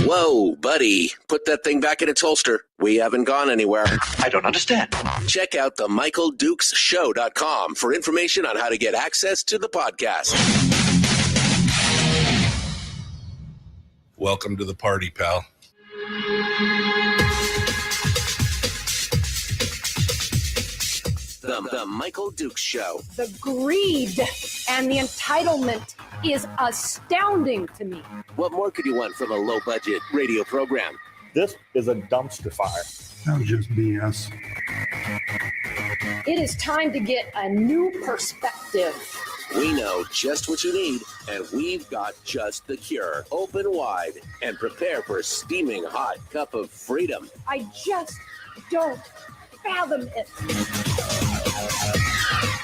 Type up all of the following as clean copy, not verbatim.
Whoa, buddy. Put that thing back in its holster. We haven't gone anywhere. I don't understand. Check out the MichaelDukesShow.com for information on how to get access to the podcast. Welcome to the party, pal. The Michael Dukes Show. The greed and the entitlement is astounding to me. What more could you want from a low-budget radio program? This is a dumpster fire. That was just BS. It is time to get a new perspective. We know just what you need, and we've got just the cure. Open wide and prepare for a steaming hot cup of freedom. I just don't fathom it.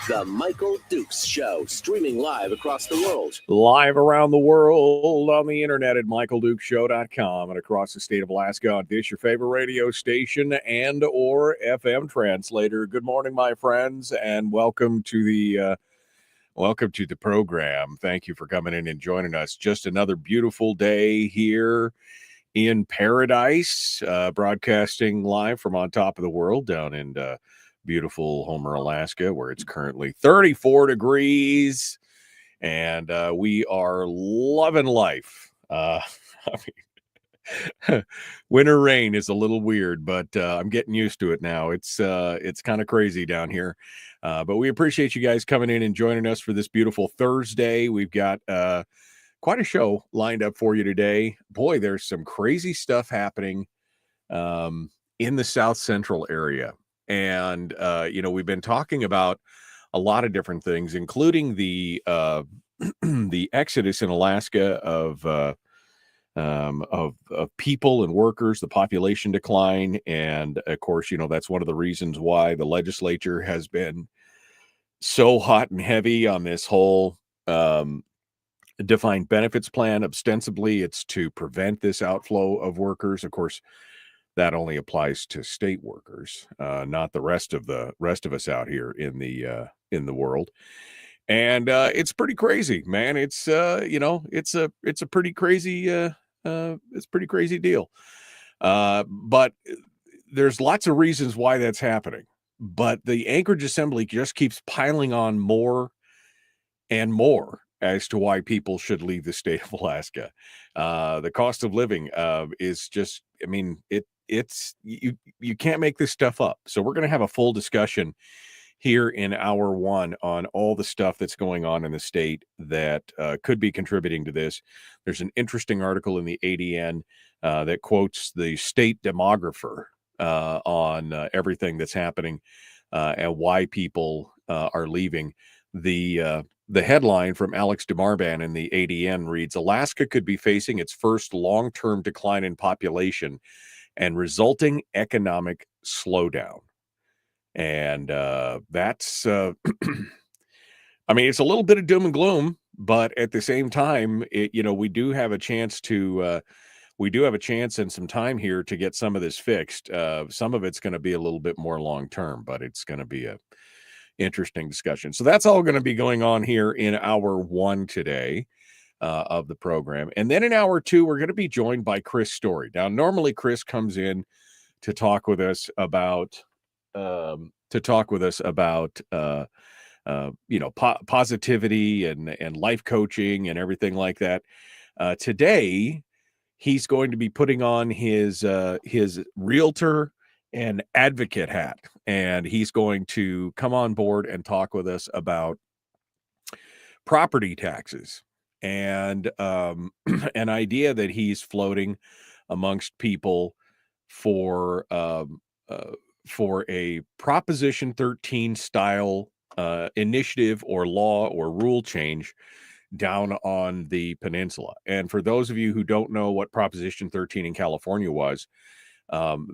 The Michael Dukes Show, streaming live across the world. Live around the world on the internet at michaeldukeshow.com and across the state of Alaska on this, your favorite radio station and or FM translator. Good morning, my friends, and welcome to the program. Thank you for coming in and joining us. Just another beautiful day here in paradise, broadcasting live from on top of the world down in beautiful Homer, Alaska, where it's currently 34 degrees, and we are loving life. Winter rain is a little weird, but I'm getting used to it now. It's kind of crazy down here, but we appreciate you guys coming in and joining us for this beautiful Thursday. We've got quite a show lined up for you today. Boy, there's some crazy stuff happening in the South Central area. And, we've been talking about a lot of different things, including the the exodus in Alaska of people and workers, the population decline. And of course, that's one of the reasons why the legislature has been so hot and heavy on this whole defined benefits plan. Ostensibly, it's to prevent this outflow of workers. Of course, that only applies to state workers, not the rest of us out here in the world. And it's pretty crazy, man. It's it's a pretty crazy pretty crazy deal. But there's lots of reasons why that's happening. But the Anchorage Assembly just keeps piling on more and more as to why people should leave the state of Alaska. The cost of living is just, it's you can't make this stuff up. So we're going to have a full discussion here in hour one on all the stuff that's going on in the state that could be contributing to this. There's an interesting article in the ADN that quotes the state demographer on everything that's happening and why people are leaving. The headline from Alex DeMarban in the ADN reads, Alaska could be facing its first long-term decline in population and resulting economic slowdown. And that's, it's a little bit of doom and gloom, but at the same time, we do have a chance and some time here to get some of this fixed. Some of it's going to be a little bit more long-term, but it's going to be a interesting discussion. So that's all going to be going on here in hour one today. of the program. And then in hour 2, we're going to be joined by Chris Story. Now, normally Chris comes in to talk with us about positivity and life coaching and everything like that. Today, he's going to be putting on his realtor and advocate hat, and he's going to come on board and talk with us about property taxes and an idea that he's floating amongst people for a Proposition 13 style initiative or law or rule change down on the peninsula. And for those of you who don't know what Proposition 13 in California was,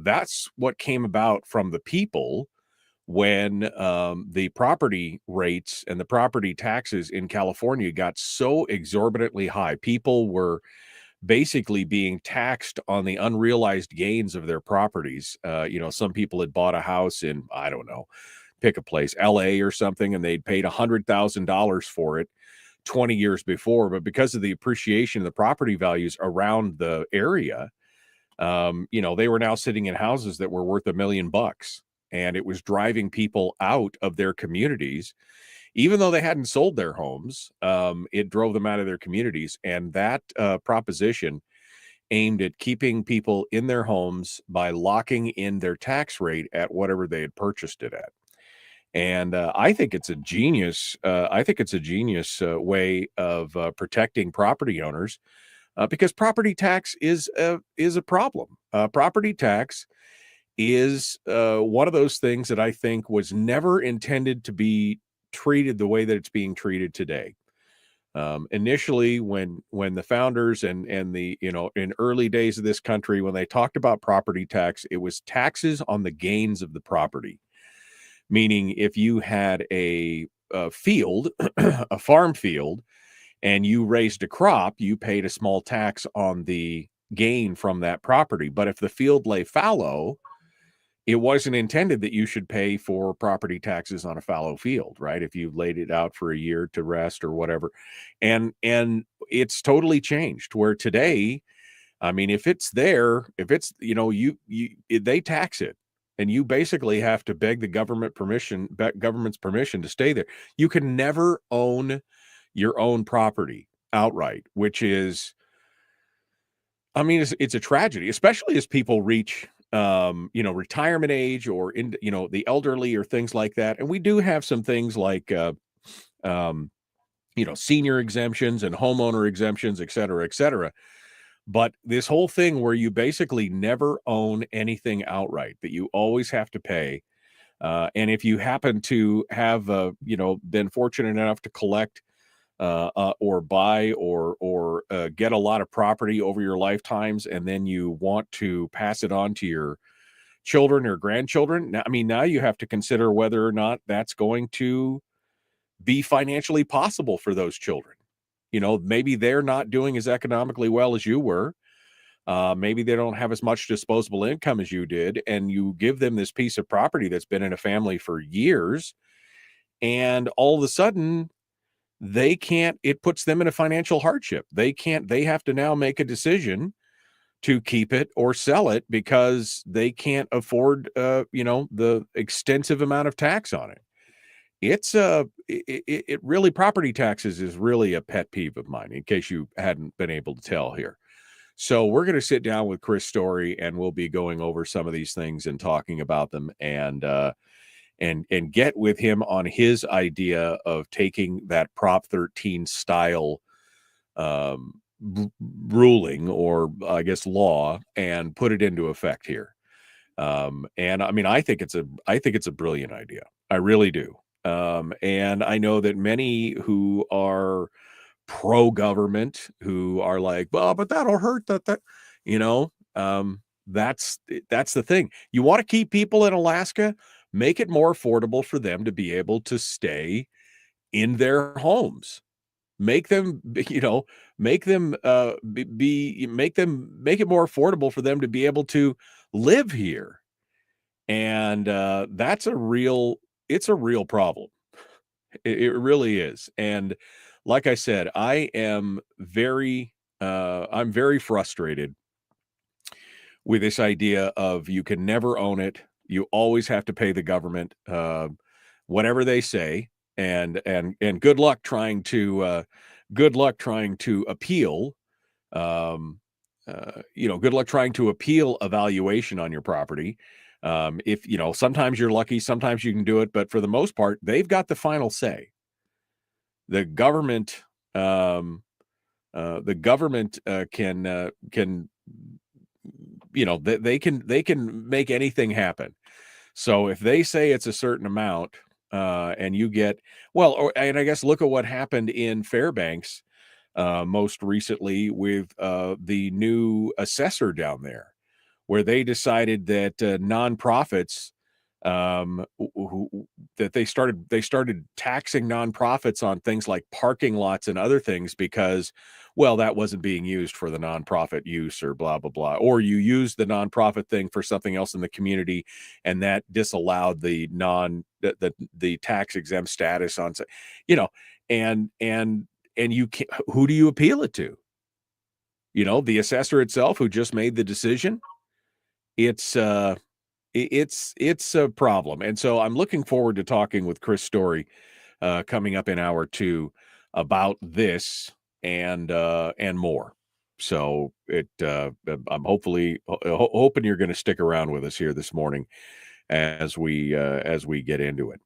that's what came about from the people when the property rates and the property taxes in California got so exorbitantly high. People were basically being taxed on the unrealized gains of their properties. Some people had bought a house in, I don't know, pick a place, LA or something, and they'd paid $100,000 for it 20 years before. But because of the appreciation of the property values around the area, they were now sitting in houses that were worth $1 million. And it was driving people out of their communities. Even though they hadn't sold their homes, it drove them out of their communities. And that proposition aimed at keeping people in their homes by locking in their tax rate at whatever they had purchased it at. And I think it's a genius. Way of protecting property owners because property tax is a problem. Property tax is one of those things that I think was never intended to be treated the way that it's being treated today. Initially, when the founders and the in early days of this country, when they talked about property tax, it was taxes on the gains of the property. Meaning, if you had a field, a farm field, and you raised a crop, you paid a small tax on the gain from that property. But if the field lay fallow, it wasn't intended that you should pay for property taxes on a fallow field, right? If you laid it out for a year to rest or whatever. And it's totally changed where today, I mean, if it's there, if it's, they tax it and you basically have to beg the government's permission to stay there. You can never own your own property outright, which is, I mean, it's a tragedy, especially as people reach retirement age or in, the elderly or things like that. And we do have some things like, senior exemptions and homeowner exemptions, et cetera, et cetera. But this whole thing where you basically never own anything outright, that you always have to pay. And if you happen to have, been fortunate enough to collect or buy or get a lot of property over your lifetimes, and then you want to pass it on to your children or grandchildren. Now you have to consider whether or not that's going to be financially possible for those children. Maybe they're not doing as economically well as you were. Maybe they don't have as much disposable income as you did, and you give them this piece of property that's been in a family for years, and all of a sudden it puts them in a financial hardship. They have to now make a decision to keep it or sell it because they can't afford, the extensive amount of tax on it. It really, property taxes is really a pet peeve of mine, in case you hadn't been able to tell here. So we're going to sit down with Chris Story and we'll be going over some of these things and talking about them and get with him on his idea of taking that Prop 13 style ruling, or I guess law, and put it into effect here. And I mean, I think it's a brilliant idea. I really do. And I know that many who are pro-government, who are like, well, but that'll hurt that, that's the thing. You want to keep people in Alaska, make it more affordable for them to be able to stay in their homes. Make them, make it more affordable for them to be able to live here. And it's a real problem. It really is. And like I said, I'm very frustrated with this idea of you can never own it. You always have to pay the government whatever they say, and good luck trying to appeal. Good luck trying to appeal a valuation on your property. If sometimes you're lucky, sometimes you can do it, but for the most part, they've got the final say. The government, can they can make anything happen. So if they say it's a certain amount, and you get and I guess look at what happened in Fairbanks most recently with the new assessor down there, where they decided that nonprofits, that they started taxing nonprofits on things like parking lots and other things because, that wasn't being used for the nonprofit use or blah, blah, blah. Or you use the nonprofit thing for something else in the community, and that disallowed the tax exempt status on, and you can't, who do you appeal it to? The assessor itself who just made the decision. It's a problem. And so I'm looking forward to talking with Chris Story coming up in hour 2 about this and more. So I'm hoping you're going to stick around with us here this morning as we get into it.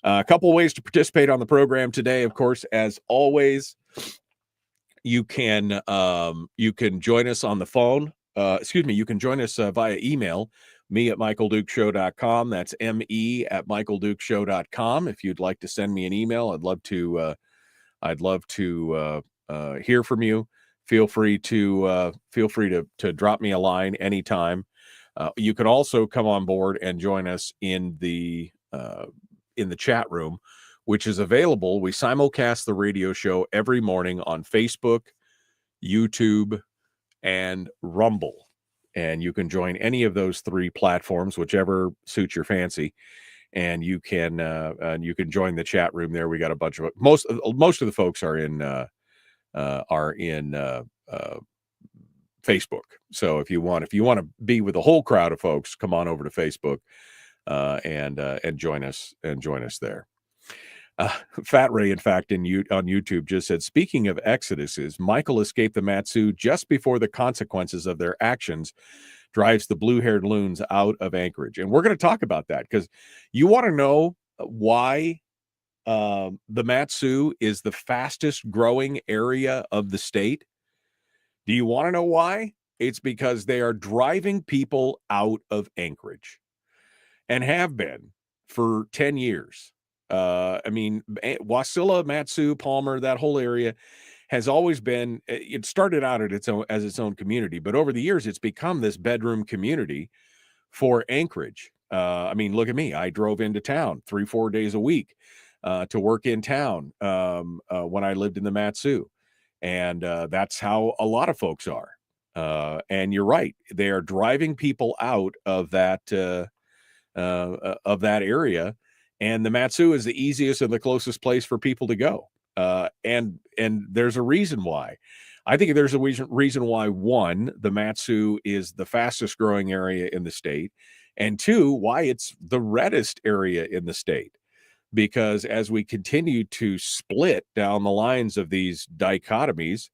A couple ways to participate on the program today, of course, as always. You can join us on the phone. You can join us via email, me@michaeldukeshow.com. That's me@michaeldukeshow.com. If you'd like to send me an email, I'd love to hear from you. Feel free to drop me a line anytime. You can also come on board and join us in the chat room, which is available. We simulcast the radio show every morning on Facebook, YouTube, and Rumble. And you can join any of those 3 platforms, whichever suits your fancy. And you can join the chat room there. We got a bunch of most of the folks are in Facebook. So if you want to be with a whole crowd of folks, come on over to Facebook and join us there. Fat Ray, in fact, on YouTube just said, speaking of exoduses, Michael escaped the Mat-Su just before the consequences of their actions drives the blue-haired loons out of Anchorage. And we're going to talk about that because you want to know why the Mat-Su is the fastest growing area of the state. Do you want to know why? It's because they are driving people out of Anchorage and have been for 10 years. Wasilla, Mat-Su, Palmer, that whole area has always been, it started out as its own community, but over the years, it's become this bedroom community for Anchorage. Look at me. I drove into town 3-4 days a week to work in town when I lived in the Mat-Su. And that's how a lot of folks are. And you're right. They are driving people out of that area. And the Mat-Su is the easiest and the closest place for people to go. And there's a reason why. I think there's a reason why, 1, the Mat-Su is the fastest growing area in the state, and 2, why it's the reddest area in the state. Because as we continue to split down the lines of these dichotomies,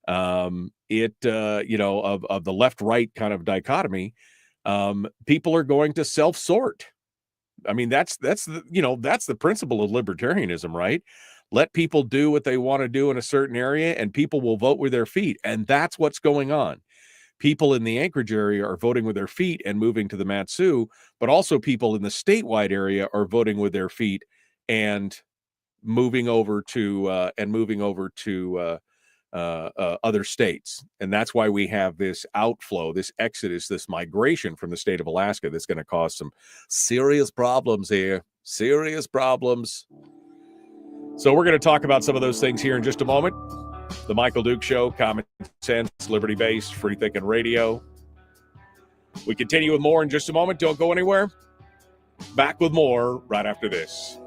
of the left-right kind of dichotomy, people are going to self-sort. That's the principle of libertarianism, right? Let people do what they want to do in a certain area, and people will vote with their feet. And that's what's going on. People in the Anchorage area are voting with their feet and moving to the Mat-Su, but also people in the statewide area are voting with their feet and moving over to other states. And that's why we have this outflow, this exodus, this migration from the state of Alaska that's going to cause some serious problems here. Serious problems. So we're going to talk about some of those things here in just a moment. The Michael Duke Show, common sense, liberty-based, free-thinking radio. We continue with more in just a moment. Don't go anywhere. Back with more right after this.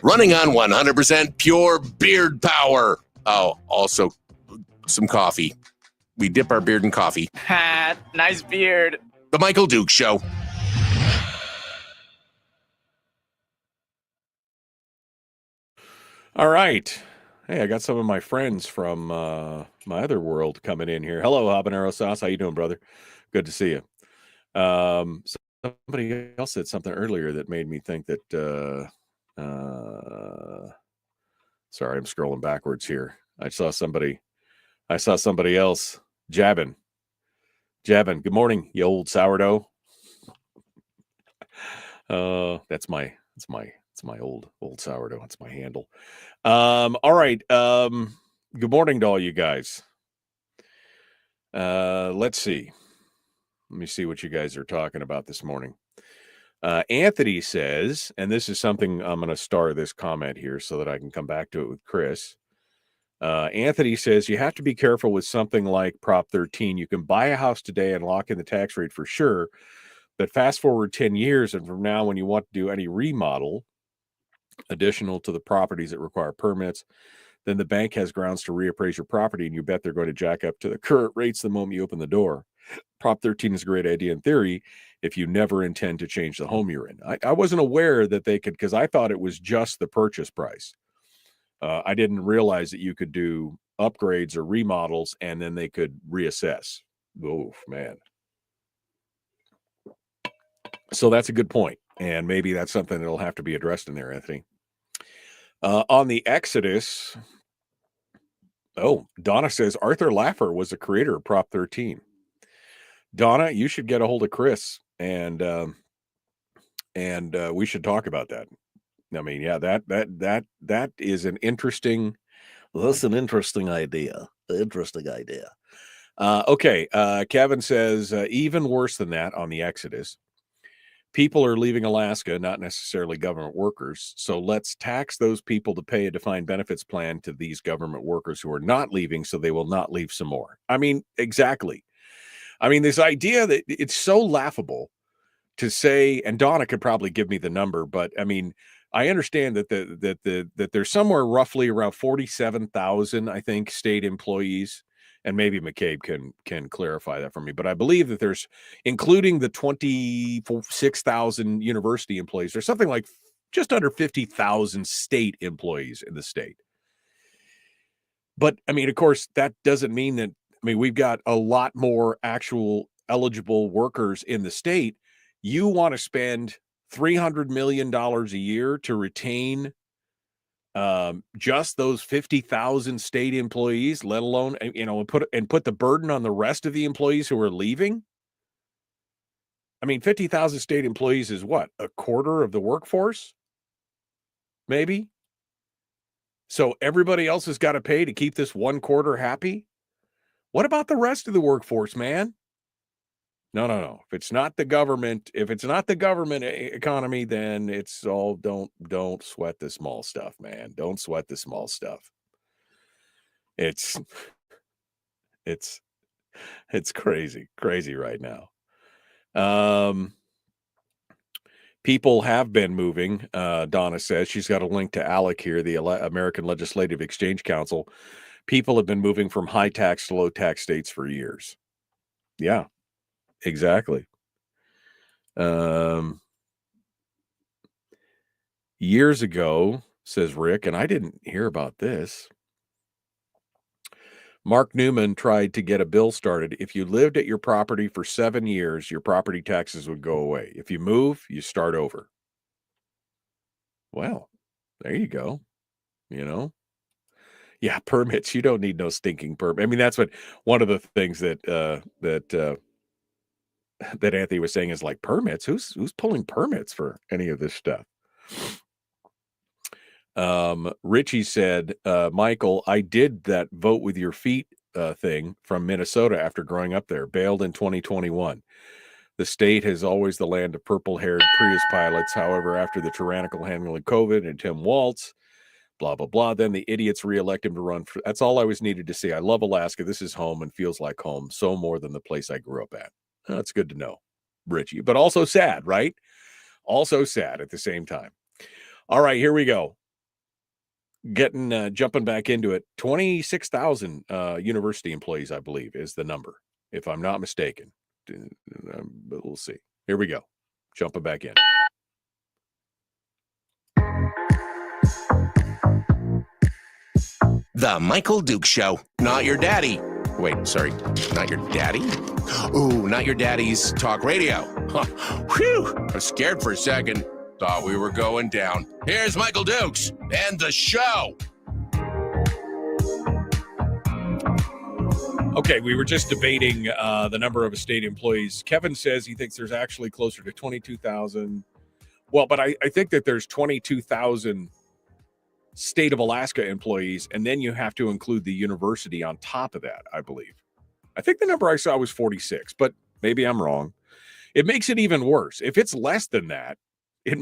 Running on 100% pure beard power. Oh, also some coffee. We dip our beard in coffee. Ha, nice beard. The Michael Duke Show. All right. Hey, I got some of my friends from my other world coming in here. Hello, Habanero Sauce. How you doing, brother? Good to see you. Somebody else said something earlier that made me think that sorry, I'm scrolling backwards here. I saw somebody else jabbing. Good morning, you old sourdough. That's my old sourdough. That's my handle. All right. Good morning to all you guys. Let's see. Let me see what you guys are talking about this morning. Anthony says, and this is something I'm going to star this comment here so that I can come back to it with Chris. Anthony says, you have to be careful with something like Prop 13. You can buy a house today and lock in the tax rate for sure. But fast forward 10 years, and from now, when you want to do any remodel, additional to the properties that require permits, then the bank has grounds to reappraise your property, and you bet they're going to jack up to the current rates the moment you open the door. Prop 13 is a great idea in theory if you never intend to change the home you're in. I wasn't aware that they could, because I thought it was just the purchase price. I didn't realize that you could do upgrades or remodels, and then they could reassess. Oh, man. So that's a good point, and maybe that's something that'll have to be addressed in there, Anthony. On the Exodus, Donna says Arthur Laffer was the creator of Prop 13. Donna, you should get a hold of Chris, and we should talk about that. I mean, yeah, that is an interesting. That's an interesting idea. Okay, Kevin says even worse than that on the Exodus. People are leaving Alaska, not necessarily government workers. So let's tax those people to pay a defined benefits plan to these government workers who are not leaving, so they will not leave some more. I mean, exactly. I mean, this idea that it's so laughable to say, and Donna could probably give me the number, but I mean, I understand that there's somewhere roughly around 47,000, I think, state employees. And maybe McCabe can clarify that for me. But I believe that there's, including the 26,000 university employees, there's something like just under 50,000 state employees in the state. But, I mean, of course, that doesn't mean that, I mean, we've got a lot more actual eligible workers in the state. You want to spend $300 million a year to retain just those 50,000 state employees, let alone, and put the burden on the rest of the employees who are leaving. I mean, 50,000 state employees is what? A quarter of the workforce? Maybe. So everybody else has got to pay to keep this one quarter happy. What about the rest of the workforce, man? No. If it's not the government economy, then it's all don't sweat the small stuff, man. Don't sweat the small stuff. It's crazy right now. People have been moving. Donna says she's got a link to ALEC here, the American Legislative Exchange Council. People have been moving from high tax to low tax states for years. Yeah. Exactly. Years ago, says Rick, and I didn't hear about this. Mark Newman tried to get a bill started. If you lived at your property for 7 years, your property taxes would go away. If you move, you start over. Well, there you go. Yeah, permits. You don't need no stinking permit. I mean, that's what one of the things that Anthony was saying is like permits. Who's pulling permits for any of this stuff? Richie said, Michael, I did that vote with your feet thing from Minnesota after growing up there, bailed in 2021. The state has always the land of purple-haired Prius pilots. However, after the tyrannical handling of COVID and Tim Walz, blah, blah, blah, then the idiots reelect him to run. That's all I was needed to see. I love Alaska. This is home and feels like home, so more than the place I grew up at. That's good to know, Richie, but also sad, right? Also sad at the same time. All right, here we go. Jumping back into it. 26,000 university employees, I believe, is the number, if I'm not mistaken. But we'll see. Here we go. Jumping back in. The Michael Duke Show. Not your daddy. Wait, sorry. Not your daddy? Ooh, not your daddy's talk radio. Whew. I was scared for a second. Thought we were going down. Here's Michael Dukes and the show. Okay, we were just debating the number of state employees. Kevin says he thinks there's actually closer to 22,000. Well, but I think that there's 22,000 state of Alaska employees, and then you have to include the university on top of that, I believe. I think the number I saw was 46, but maybe I'm wrong. It makes it even worse. If it's less than that, if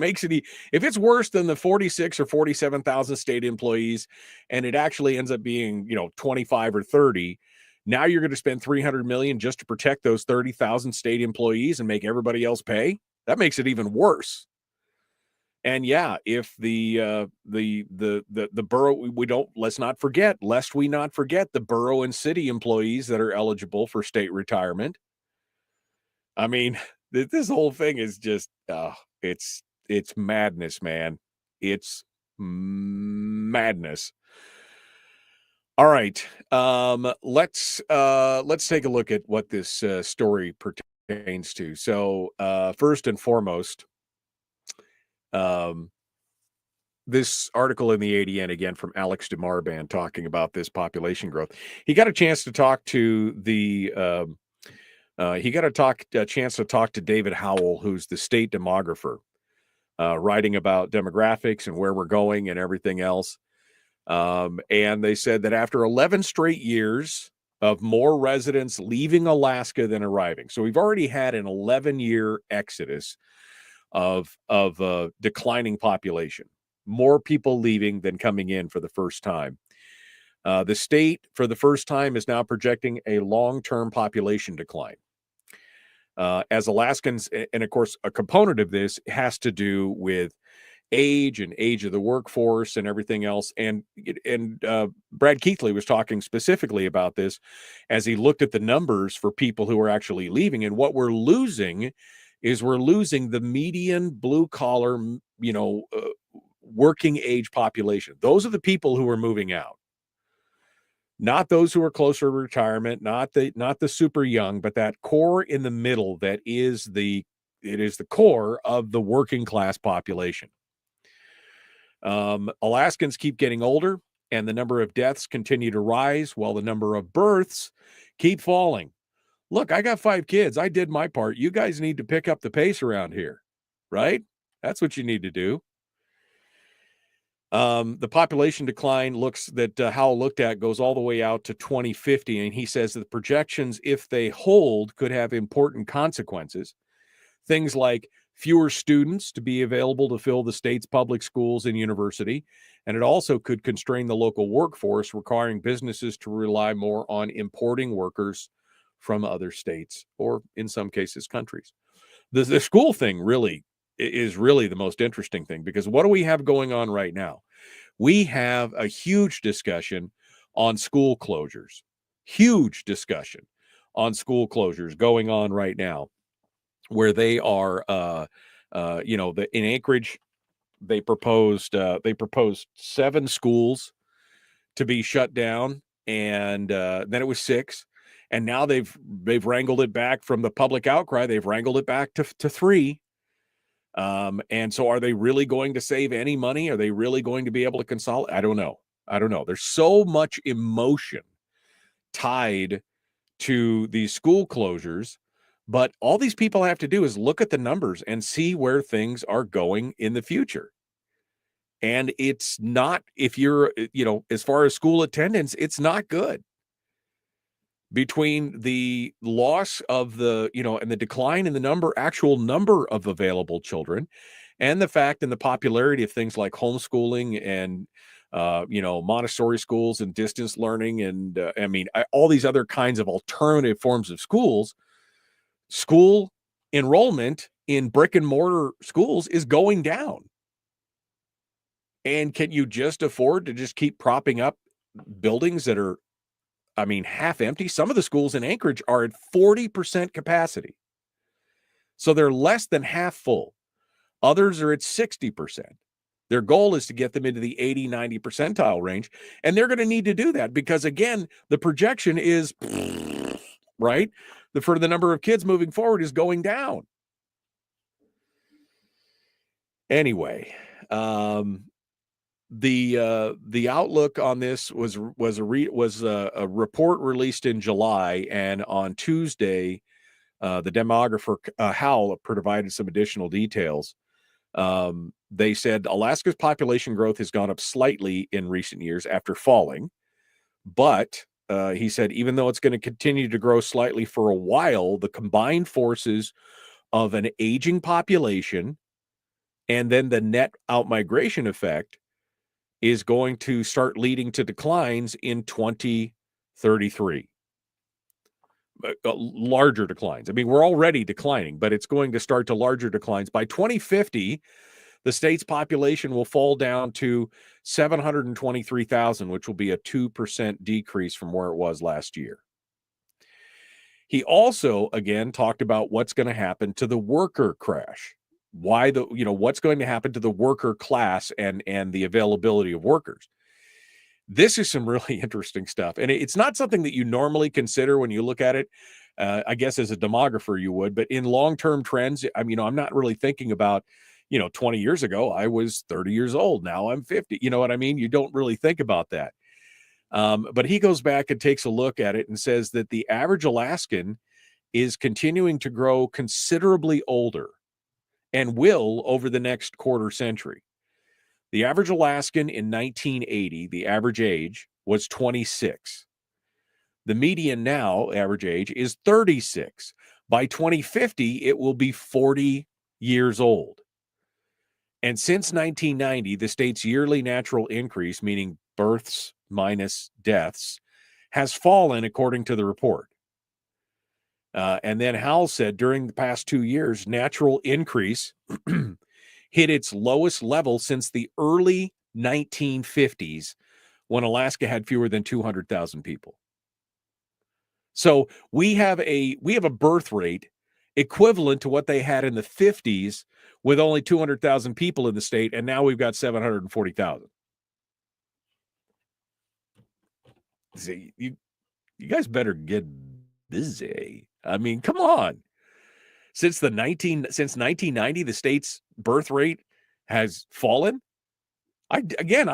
it's worse than the 46 or 47,000 state employees, and it actually ends up being, 25 or 30, now you're going to spend $300 million just to protect those 30,000 state employees and make everybody else pay. That makes it even worse. And yeah, if the borough, let's not forget the borough and city employees that are eligible for state retirement. I mean, this whole thing is just, it's madness, man. It's madness. All right. Let's take a look at what this story pertains to. So, first and foremost, this article in the ADN, again from Alex DeMarban, talking about this population growth. He got a chance to talk to David Howell, who's the state demographer, writing about demographics and where we're going and everything else. And they said that after 11 straight years of more residents leaving Alaska than arriving, so we've already had an 11-year exodus of declining population, more people leaving than coming in for the first time. The state, for the first time, is now projecting a long-term population decline. As Alaskans, and of course, a component of this has to do with age of the workforce and everything else. And Brad Keithley was talking specifically about this as he looked at the numbers for people who are actually leaving. And what we're losing is the median blue collar, working age population. Those are the people who are moving out. Not those who are closer to retirement, not the super young, but that core in the middle that is the core of the working class population. Alaskans keep getting older, and the number of deaths continue to rise while the number of births keep falling. Look, I got 5 kids. I did my part. You guys need to pick up the pace around here, right? That's what you need to do. The population decline Howell looked at goes all the way out to 2050, and he says that the projections, if they hold, could have important consequences. Things like fewer students to be available to fill the state's public schools and university, and it also could constrain the local workforce, requiring businesses to rely more on importing workers from other states, or in some cases, countries. The school thing is really the most interesting thing, because what do we have going on right now? We have a huge discussion on school closures. Huge discussion on school closures going on right now, where they are, in Anchorage, they proposed 7 schools to be shut down, and then it was 6. And now they've wrangled it back from the public outcry. They've wrangled it back to 3. And so are they really going to save any money? Are they really going to be able to consolidate? I don't know. There's so much emotion tied to these school closures, but all these people have to do is look at the numbers and see where things are going in the future. And it's not, if you're, as far as school attendance, it's not good. Between the loss of and the decline in the actual number of available children, and the fact and the popularity of things like homeschooling and, Montessori schools and distance learning, and all these other kinds of alternative forms of schools, school enrollment in brick and mortar schools is going down. And can you just afford to just keep propping up buildings that are, half empty? Some of the schools in Anchorage are at 40% capacity. So they're less than half full. Others are at 60%. Their goal is to get them into the 80, 90 percentile range. And they're going to need to do that because, again, the projection is, right? For the number of kids moving forward is going down. Anyway, the outlook on this was a report released in July, and on Tuesday, the demographer Howell provided some additional details. They said Alaska's population growth has gone up slightly in recent years after falling, but he said even though it's going to continue to grow slightly for a while, the combined forces of an aging population and then the net outmigration effect is going to start leading to declines in 2033. Larger declines. We're already declining, but it's going to start to larger declines. By 2050, the state's population will fall down to 723,000, which will be a 2% decrease from where it was last year. He also, again, talked about what's going to happen to the worker crash. What's going to happen to the worker class and the availability of workers. This is some really interesting stuff. And it's not something that you normally consider when you look at it. I guess as a demographer you would, but in long-term trends, I'm not really thinking about, 20 years ago, I was 30 years old. Now I'm 50. You know what I mean? You don't really think about that. But he goes back and takes a look at it and says that the average Alaskan is continuing to grow considerably older and will over the next quarter century. The average Alaskan in 1980, the average age was 26. The median now, average age, is 36. By 2050, it will be 40 years old. And since 1990, the state's yearly natural increase, meaning births minus deaths, has fallen according to the report. And then Howell said during the past 2 years, natural increase hit its lowest level since the early 1950s when Alaska had fewer than 200,000 people. So we have a birth rate equivalent to what they had in the 50s with only 200,000 people in the state, and now we've got 740,000. See, you guys better get busy. Come on. Since 1990, the state's birth rate has fallen. I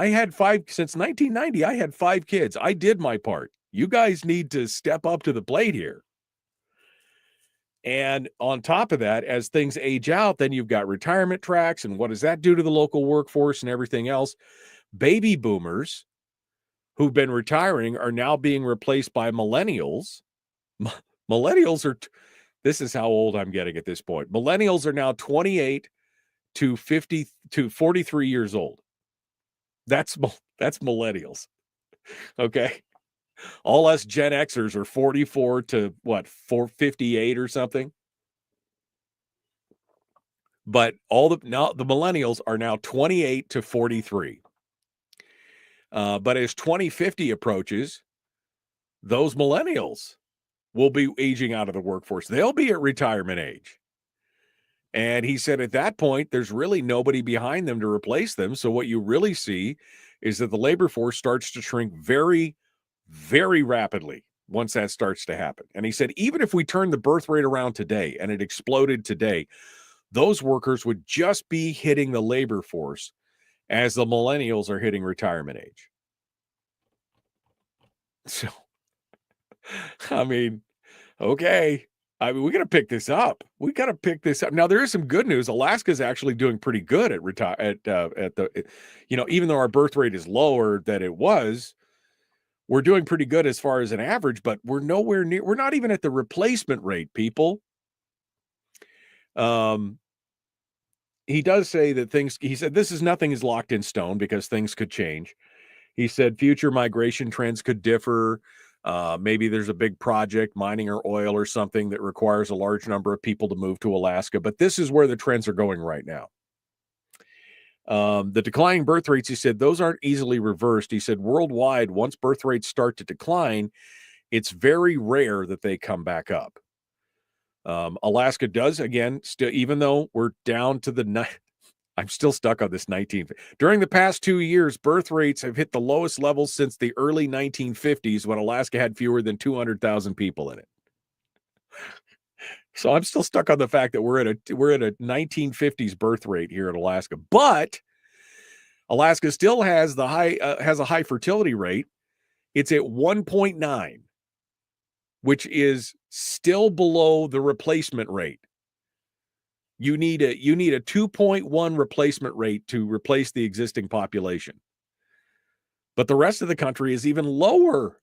had 5 since 1990. I had 5 kids. I did my part. You guys need to step up to the plate here. And on top of that, as things age out, then you've got retirement tracks, and what does that do to the local workforce and everything else? Baby boomers who've been retiring are now being replaced by millennials. Millennials are, this is how old I'm getting at this point. Millennials are now 28 to 50 to 43 years old. That's millennials. Okay. All us Gen Xers are 44 to 458 or something. But the millennials are now 28 to 43. But as 2050 approaches, those millennials will be aging out of the workforce. They'll be at retirement age. And he said at that point, there's really nobody behind them to replace them. So what you really see is that the labor force starts to shrink very, very rapidly once that starts to happen. And he said, even if we turn the birth rate around today and it exploded today, those workers would just be hitting the labor force as the millennials are hitting retirement age. So, okay. We got to pick this up. Now, there is some good news. Alaska's actually doing pretty good even though our birth rate is lower than it was, we're doing pretty good as far as an average, but we're nowhere near, we're not even at the replacement rate, people. He does say that he said, nothing is locked in stone because things could change. He said future migration trends could differ. Maybe there's a big project, mining or oil or something, that requires a large number of people to move to Alaska. But this is where the trends are going right now. The declining birth rates, he said, those aren't easily reversed. He said, worldwide, once birth rates start to decline, it's very rare that they come back up. Alaska does, again, still, even though we're down to the I'm still stuck on this 19. During the past 2 years, birth rates have hit the lowest levels since the early 1950s, when Alaska had fewer than 200,000 people in it. So I'm still stuck on the fact that we're at a 1950s birth rate here in Alaska. But Alaska still has a high fertility rate. It's at 1.9, which is still below the replacement rate. You need a 2.1 replacement rate to replace the existing population. But the rest of the country is even lower.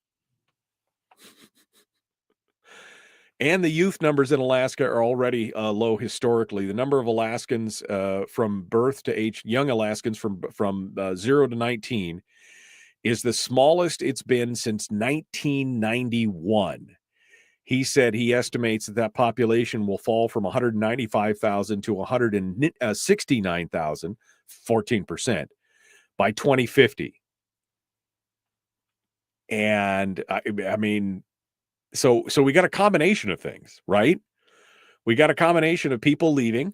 And the youth numbers in Alaska are already low historically. The number of Alaskans from birth to age, young Alaskans from 0 to 19, is the smallest it's been since 1991. He said he estimates that population will fall from 195,000 to 169,000, 14%, by 2050. And I mean, so we got a combination of things, right? We got a combination of people leaving,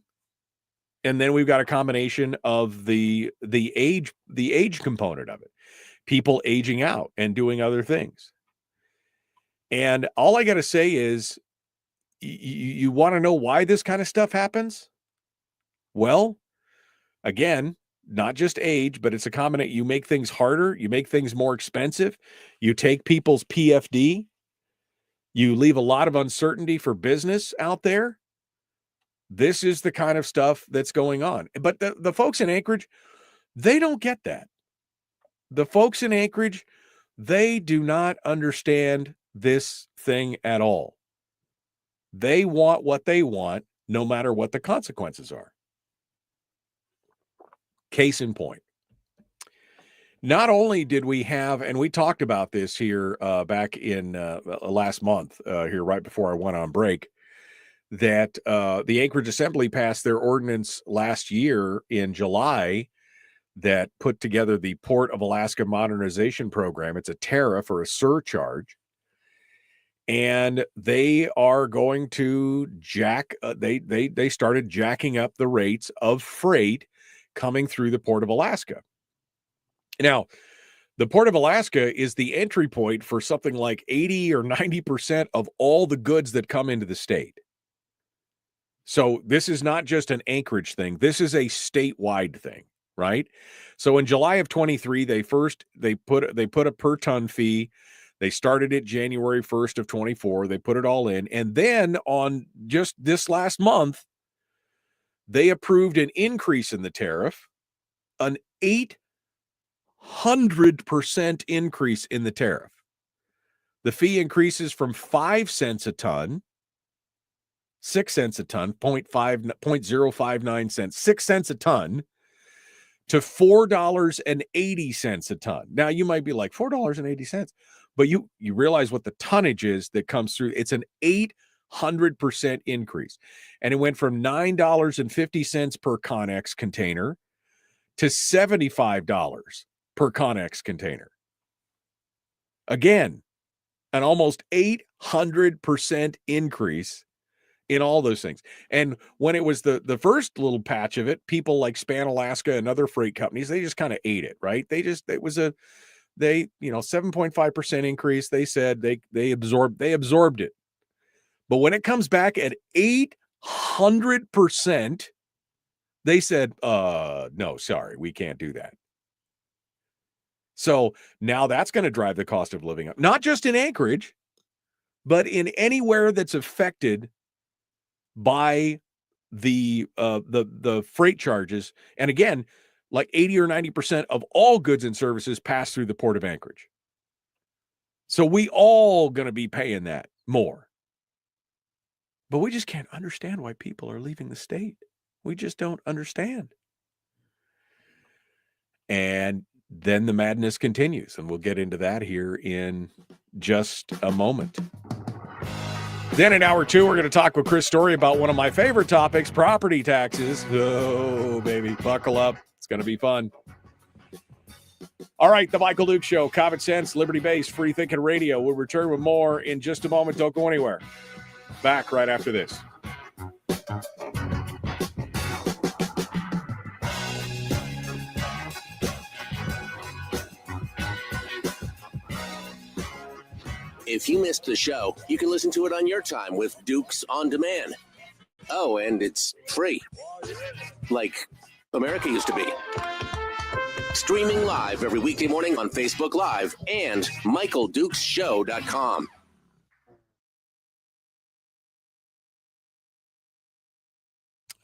and then we've got a combination of the age component of it. People aging out and doing other things. And all I got to say is, you want to know why this kind of stuff happens? Well, again, not just age, but it's a combination. You make things harder. You make things more expensive. You take people's PFD. You leave a lot of uncertainty for business out there. This is the kind of stuff that's going on. But the folks in Anchorage, they don't get that. The folks in Anchorage, they do not understand this thing at all. They want what they want, no matter what the consequences are. Case in point. Not only did we have, and we talked about this here back in last month, here right before I went on break, that the Anchorage Assembly passed their ordinance last year in July that put together the Port of Alaska Modernization Program. It's a tariff or a surcharge. And they are going to they started jacking up the rates of freight coming through the Port of Alaska. Now, the Port of Alaska is the entry point for something like 80 or 90% of all the goods that come into the state. So this is not just an Anchorage thing. This is a statewide thing, right? So in July of 23, they put a per ton fee. They started it January 1st of 24. They put it all in. And then on just this last month, they approved an increase in the tariff, an 800% increase in the tariff. The fee increases from 5 cents a ton, 6 cents a ton, 0.059 cents, 6 cents a ton, to $4.80 a ton. Now, you might be like, $4.80. But you realize what the tonnage is that comes through. It's an 800% increase. And it went from $9.50 per Connex container to $75 per Connex container. Again, an almost 800% increase in all those things. And when it was the first little patch of it, people like Span Alaska and other freight companies, they just kind of ate it, right? It was a 7.5% increase. They said they absorbed it. But when it comes back at 800%, they said, no, sorry, we can't do that. So now that's going to drive the cost of living up, not just in Anchorage, but in anywhere that's affected by the freight charges. And again, like 80 or 90% of all goods and services pass through the Port of Anchorage. So we all going to be paying that more. But we just can't understand why people are leaving the state. We just don't understand. And then the madness continues, and we'll get into that here in just a moment. Then in hour 2, we're going to talk with Chris Story about one of my favorite topics, property taxes. Oh, baby, buckle up. It's going to be fun. All right, The Michael Duke Show, common sense, liberty-based, free-thinking radio. We'll return with more in just a moment. Don't go anywhere. Back right after this. If you missed the show, you can listen to it on your time with Dukes On Demand. Oh, and it's free. Like America used to be. Streaming live every weekday morning on Facebook Live and MichaelDukesShow.com.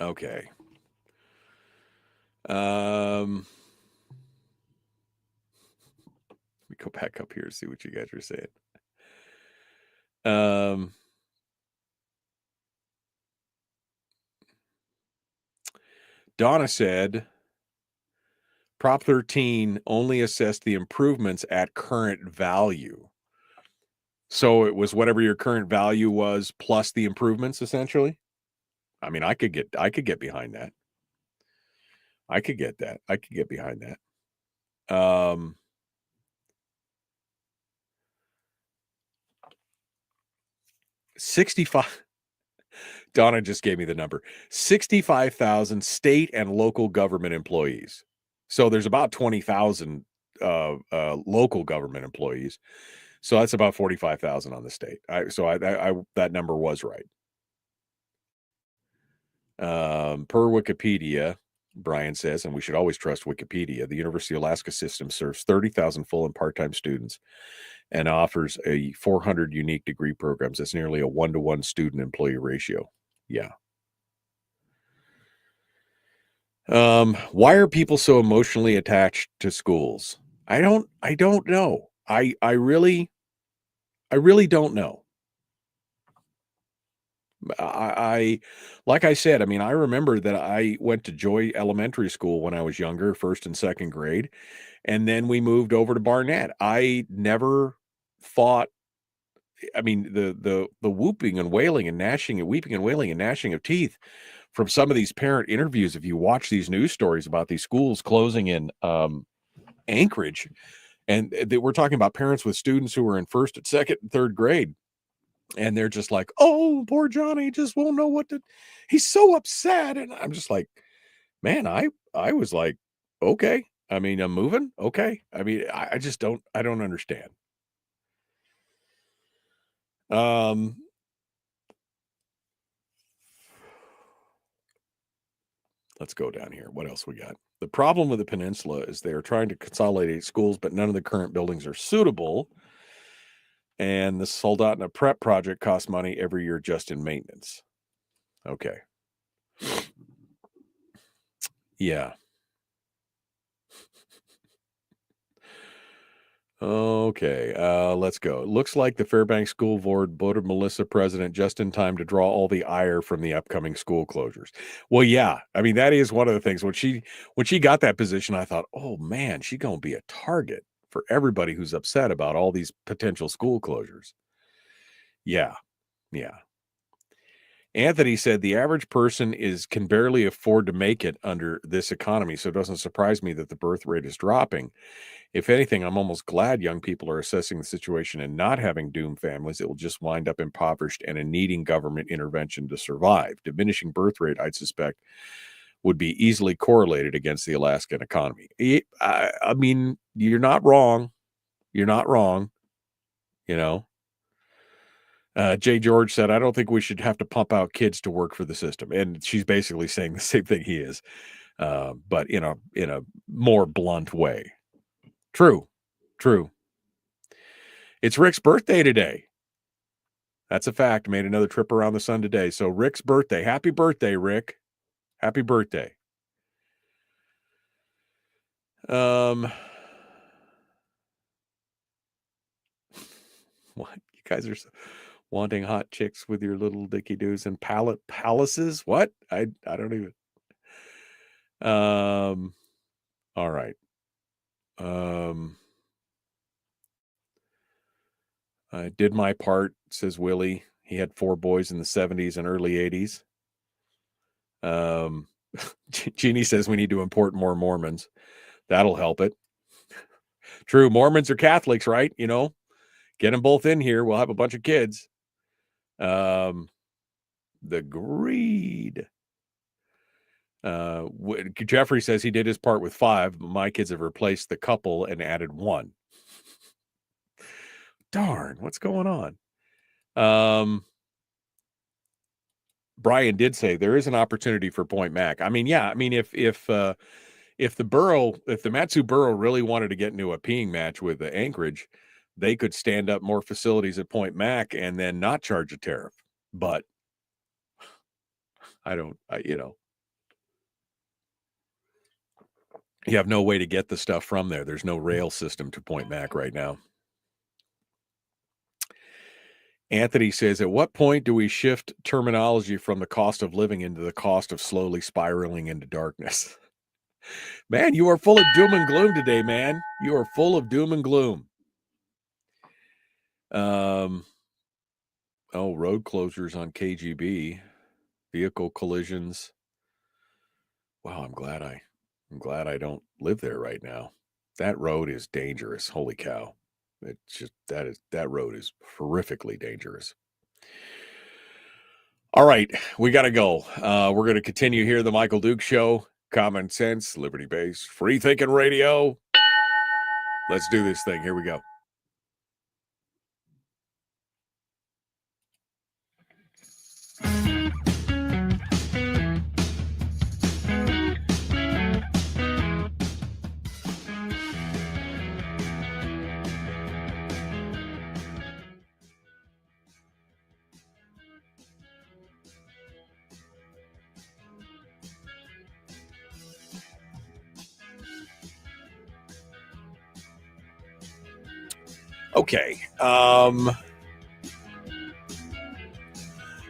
Okay. Let me go back up here and see what you guys are saying. Donna said, Prop 13 only assessed the improvements at current value. So it was whatever your current value was plus the improvements, essentially. I mean, I could get behind that. I could get behind that. 65. Donna just gave me the number. 65,000 state and local government employees. So there's about 20,000 local government employees. So that's about 45,000 on the state. That number was right. Per Wikipedia, Brian says, and we should always trust Wikipedia, the University of Alaska system serves 30,000 full and part-time students and offers a 400 unique degree programs. That's nearly a 1-to-1 student-employee ratio. Yeah. Why are people so emotionally attached to schools? I don't know. I really don't know. Like I said, I mean, I remember that I went to Joy Elementary School when I was younger, 1st and 2nd grade, and then we moved over to Barnett. I never thought, I mean, the whooping and wailing and gnashing, weeping and wailing and gnashing of teeth from some of these parent interviews. If you watch these news stories about these schools closing in Anchorage, and we're talking about parents with students who were in 1st and 2nd and 3rd grade. And they're just like, oh, poor Johnny just won't know what to, he's so upset. And I'm just like, man, I was like, okay. I mean, I'm moving. Okay. I mean, I just don't understand. Let's go down here. What else we got? The problem with the Peninsula is they're trying to consolidate schools, but none of the current buildings are suitable. And the Soldotna prep project costs money every year just in maintenance. Okay. Yeah. Okay. Let's go. It looks like the Fairbanks School Board voted Melissa president just in time to draw all the ire from the upcoming school closures. Well, yeah. I mean, that is one of the things. When she got that position, I thought, oh man, she's going to be a target for everybody who's upset about all these potential school closures. Yeah. Yeah. Anthony said the average person can barely afford to make it under this economy, so it doesn't surprise me that the birth rate is dropping. If anything, I'm almost glad young people are assessing the situation and not having doomed families. It will just wind up impoverished and in needing government intervention to survive. Diminishing birth rate, I'd suspect, would be easily correlated against the Alaskan economy. I mean, you're not wrong. You're not wrong. You know, Jay George said, I don't think we should have to pump out kids to work for the system. And she's basically saying the same thing he is, but in a more blunt way. True. It's Rick's birthday today. That's a fact. Made another trip around the sun today. So Rick's birthday. Happy birthday, Rick. Happy birthday. What? You guys are wanting hot chicks with your little dicky doos and palaces? What? I don't even. All right. I did my part, says Willie. He had 4 boys in the 70s and early 80s. Jeannie says we need to import more Mormons. That'll help it. True. Mormons are Catholics, right? You know, get them both in here. We'll have a bunch of kids. The greed. Jeffrey says he did his part with 5. But my kids have replaced the couple and added 1. Darn, what's going on? Brian did say there is an opportunity for Point Mac. I mean, yeah. I mean, if the Matsu Borough really wanted to get into a peeing match with the Anchorage, they could stand up more facilities at Point Mac and then not charge a tariff. But you have no way to get the stuff from there. There's no rail system to Point Mac right now. Anthony says, at what point do we shift terminology from the cost of living into the cost of slowly spiraling into darkness? Man, you are full of doom and gloom today, man. You are full of doom and gloom. Road closures on KGB, vehicle collisions. Wow, I'm glad I don't live there right now. That road is dangerous. Holy cow. It's just that road is horrifically dangerous. All right, we got to go. We're going to continue here. The Michael Duke Show, common sense, liberty-based, free thinking radio. Let's do this thing. Here we go. Okay.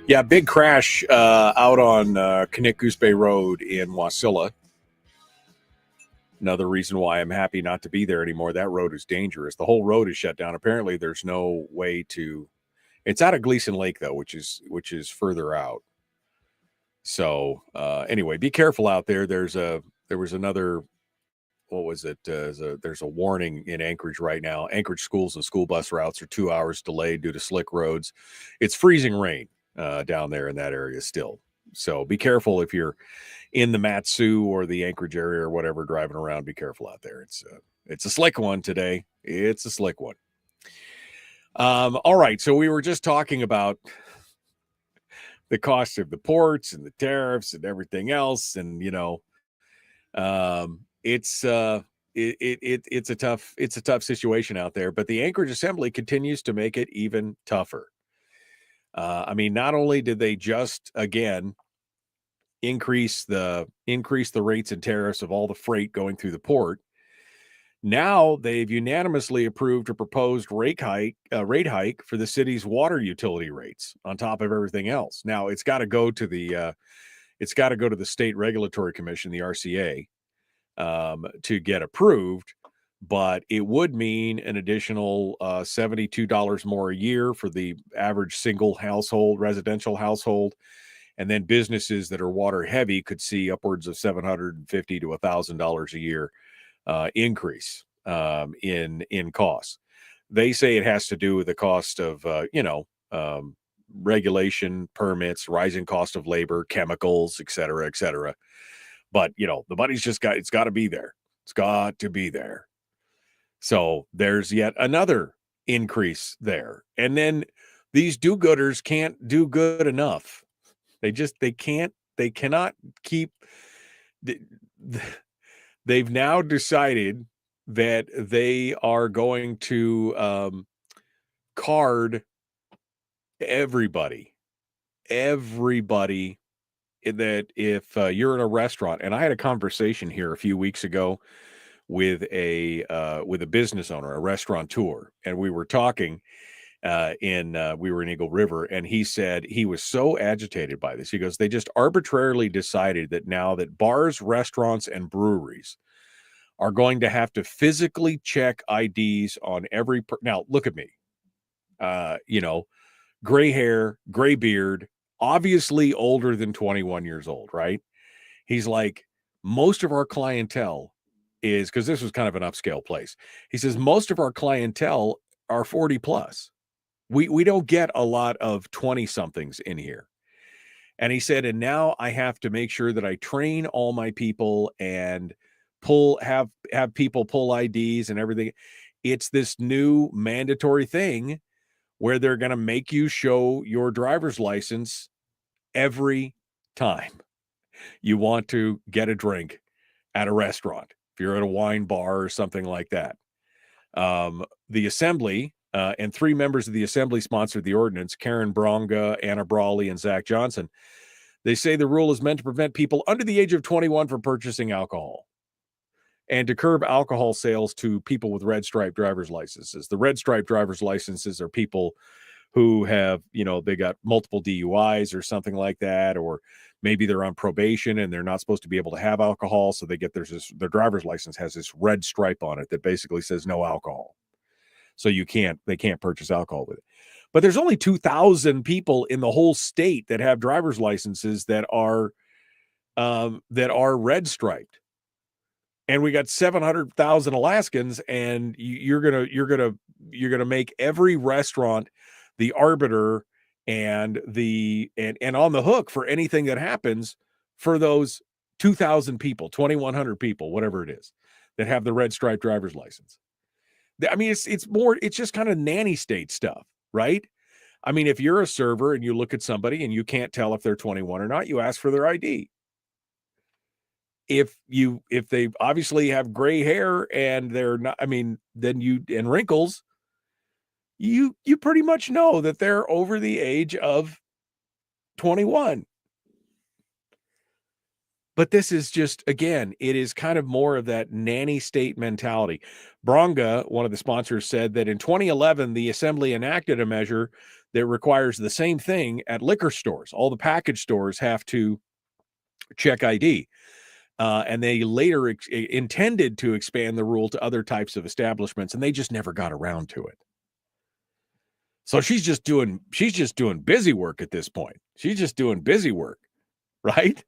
Yeah, big crash out on Knik Goose Bay Road in Wasilla. Another reason why I'm happy not to be there anymore. That road is dangerous. The whole road is shut down. Apparently, there's no way to. It's out of Gleason Lake though, which is further out. So anyway, be careful out there. There was another. What was it? There's a warning in Anchorage right now. Anchorage schools and school bus routes are 2 hours delayed due to slick roads. It's freezing rain down there in that area still. So be careful if you're in the Matsu or the Anchorage area or whatever driving around. Be careful out there. It's a slick one today. It's a slick one. All right. So we were just talking about the cost of the ports and the tariffs and everything else, and it's a tough situation out there, but the Anchorage Assembly continues to make it even tougher. I mean, not only did they just again increase the rates and tariffs of all the freight going through the port, now they've unanimously approved a proposed rate hike for the city's water utility rates on top of everything else. Now it's got to go to the State Regulatory Commission, the RCA. To get approved, but it would mean an additional $72 more a year for the average single household, residential household, and then businesses that are water heavy could see upwards of $750 to $1,000 a year increase in costs. They say it has to do with the cost of regulation, permits, rising cost of labor, chemicals, et cetera, et cetera. But, the money's it's got to be there. It's got to be there. So there's yet another increase there. And then these do-gooders can't do good enough. They cannot keep. They've now decided that they are going to card everybody. That if you're in a restaurant, and I had a conversation here a few weeks ago with a business owner, a restaurateur, and we were talking we were in Eagle River, and he said he was so agitated by this. He goes, they just arbitrarily decided that now that bars, restaurants, and breweries are going to have to physically check IDs on every now look at me. Gray hair, gray beard, obviously older than 21 years old, right? He's like, most of our clientele is, because this was kind of an upscale place. He says most of our clientele are 40 plus. We don't get a lot of 20 somethings in here. And he said, and now I have to make sure that I train all my people and have people pull IDs and everything. It's this new mandatory thing where they're going to make you show your driver's license every time you want to get a drink at a restaurant, if you're at a wine bar or something like that. The Assembly and 3 members of the Assembly sponsored the ordinance, Karen Bronga, Anna Brawley, and Zach Johnson. They say the rule is meant to prevent people under the age of 21 from purchasing alcohol and to curb alcohol sales to people with red stripe driver's licenses. The red stripe driver's licenses are people who have, they got multiple DUIs or something like that, or maybe they're on probation and they're not supposed to be able to have alcohol. So they get their driver's license has this red stripe on it that basically says no alcohol. So they can't purchase alcohol with it. But there's only 2,000 people in the whole state that have driver's licenses that are red striped. And we got 700,000 Alaskans, and you're gonna make every restaurant the arbiter and on the hook for anything that happens for those 2,000 people, 2,100 people, whatever it is, that have the red stripe driver's license. I mean, it's just kind of nanny state stuff, right? I mean, if you're a server and you look at somebody and you can't tell if they're 21 or not, you ask for their ID. If they obviously have gray hair and they're not, and wrinkles, you pretty much know that they're over the age of 21. But this is just, again, it is kind of more of that nanny state mentality. Bronga, one of the sponsors, said that in 2011, the Assembly enacted a measure that requires the same thing at liquor stores. All the package stores have to check ID. And they later intended to expand the rule to other types of establishments, and they just never got around to it. So she's just doing busy work at this point. She's just doing busy work, right?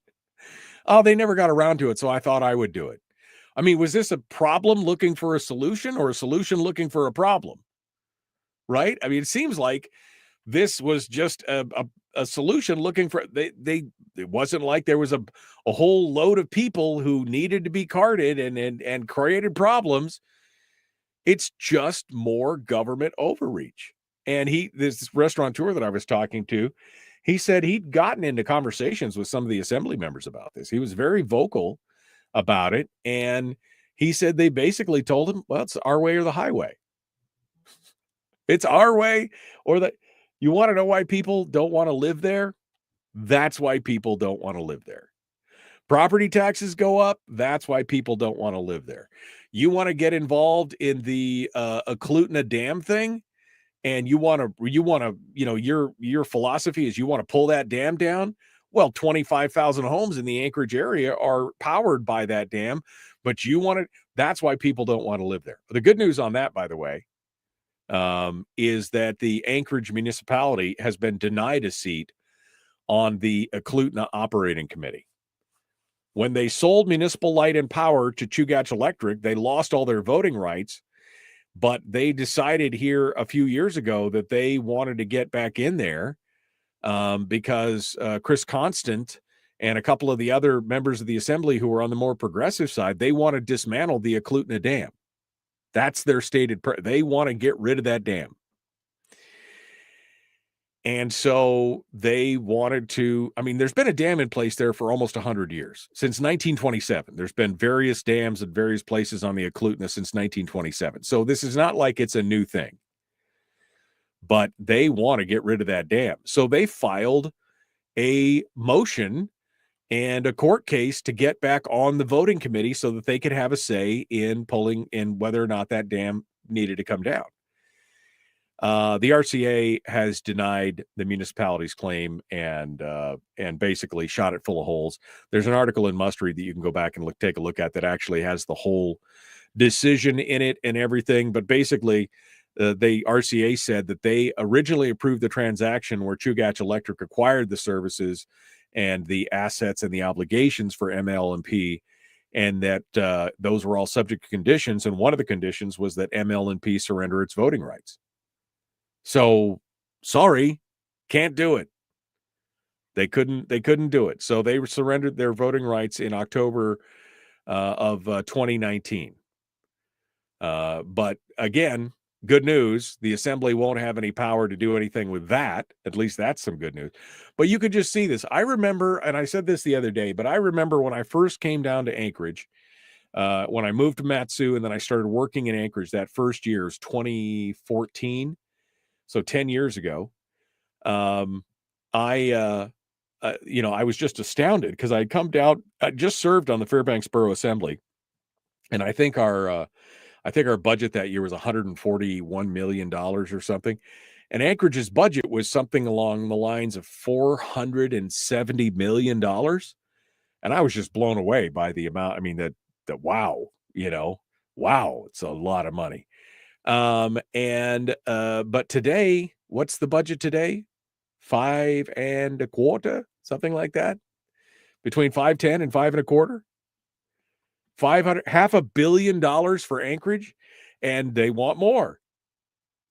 Oh, they never got around to it, so I thought I would do it. I mean, was this a problem looking for a solution or a solution looking for a problem? Right? I mean, it seems like this was just a solution looking for it wasn't like there was a whole load of people who needed to be carded and created problems. It's just more government overreach. And this restaurateur that I was talking to, he said he'd gotten into conversations with some of the Assembly members about this. He was very vocal about it. And he said they basically told him, well, it's our way or the highway. It's our way or you want to know why people don't want to live there? That's why people don't want to live there. Property taxes go up. That's why people don't want to live there. You want to get involved in the Eklutna Dam thing, and your philosophy is you want to pull that dam down. Well, 25,000 homes in the Anchorage area are powered by that dam, but that's why people don't want to live there. The good news on that, by the way, is that the Anchorage municipality has been denied a seat on the Eklutna Operating Committee. When they sold Municipal Light and Power to Chugach Electric, they lost all their voting rights, but they decided here a few years ago that they wanted to get back in there because Chris Constant and a couple of the other members of the Assembly who are on the more progressive side, they want to dismantle the Eklutna Dam. That's their stated they want to get rid of that dam. And so they wanted to, there's been a dam in place there for almost 100 years. Since 1927, there's been various dams at various places on the Eklutna since 1927. So this is not like it's a new thing. But they want to get rid of that dam. So they filed a motion and a court case to get back on the voting committee so that they could have a say in whether or not that dam needed to come down. The RCA has denied the municipality's claim and basically shot it full of holes. There's an article in Must Read that you can go back and take a look at that actually has the whole decision in it and everything. But basically, the RCA said that they originally approved the transaction where Chugach Electric acquired the services and the assets and the obligations for ML&P, and that those were all subject to conditions. And one of the conditions was that ML&P surrender its voting rights. So, sorry, can't do it. They couldn't do it. So they surrendered their voting rights in October of 2019. But again, good news, the assembly won't have any power to do anything with that. At least that's some good news. But you could just see this. I remember, and I said this the other day, but I remember when I first came down to Anchorage, when I moved to Matsu, and then I started working in Anchorage that first year, was 2014. So 10 years ago, I was just astounded because I'd come down, I just served on the Fairbanks Borough Assembly. And I think our budget that year was $141 million or something. And Anchorage's budget was something along the lines of $470 million. And I was just blown away by the amount. I mean, wow, wow, it's a lot of money. But today, what's the budget today? 5.25, something like that. Between 510 and 5.25. $500 million for Anchorage, and they want more.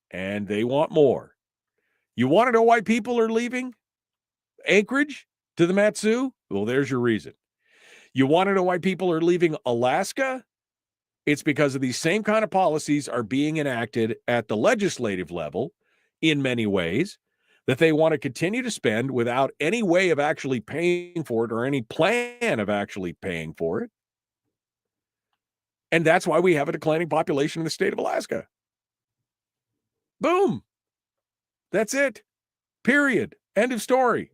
And they want more. You want to know why people are leaving Anchorage to the Matsu? Well, there's your reason. You want to know why people are leaving Alaska? It's because of these same kind of policies are being enacted at the legislative level in many ways that they want to continue to spend without any way of actually paying for it or any plan of actually paying for it. And that's why we have a declining population in the state of Alaska. Boom. That's it. Period. End of story.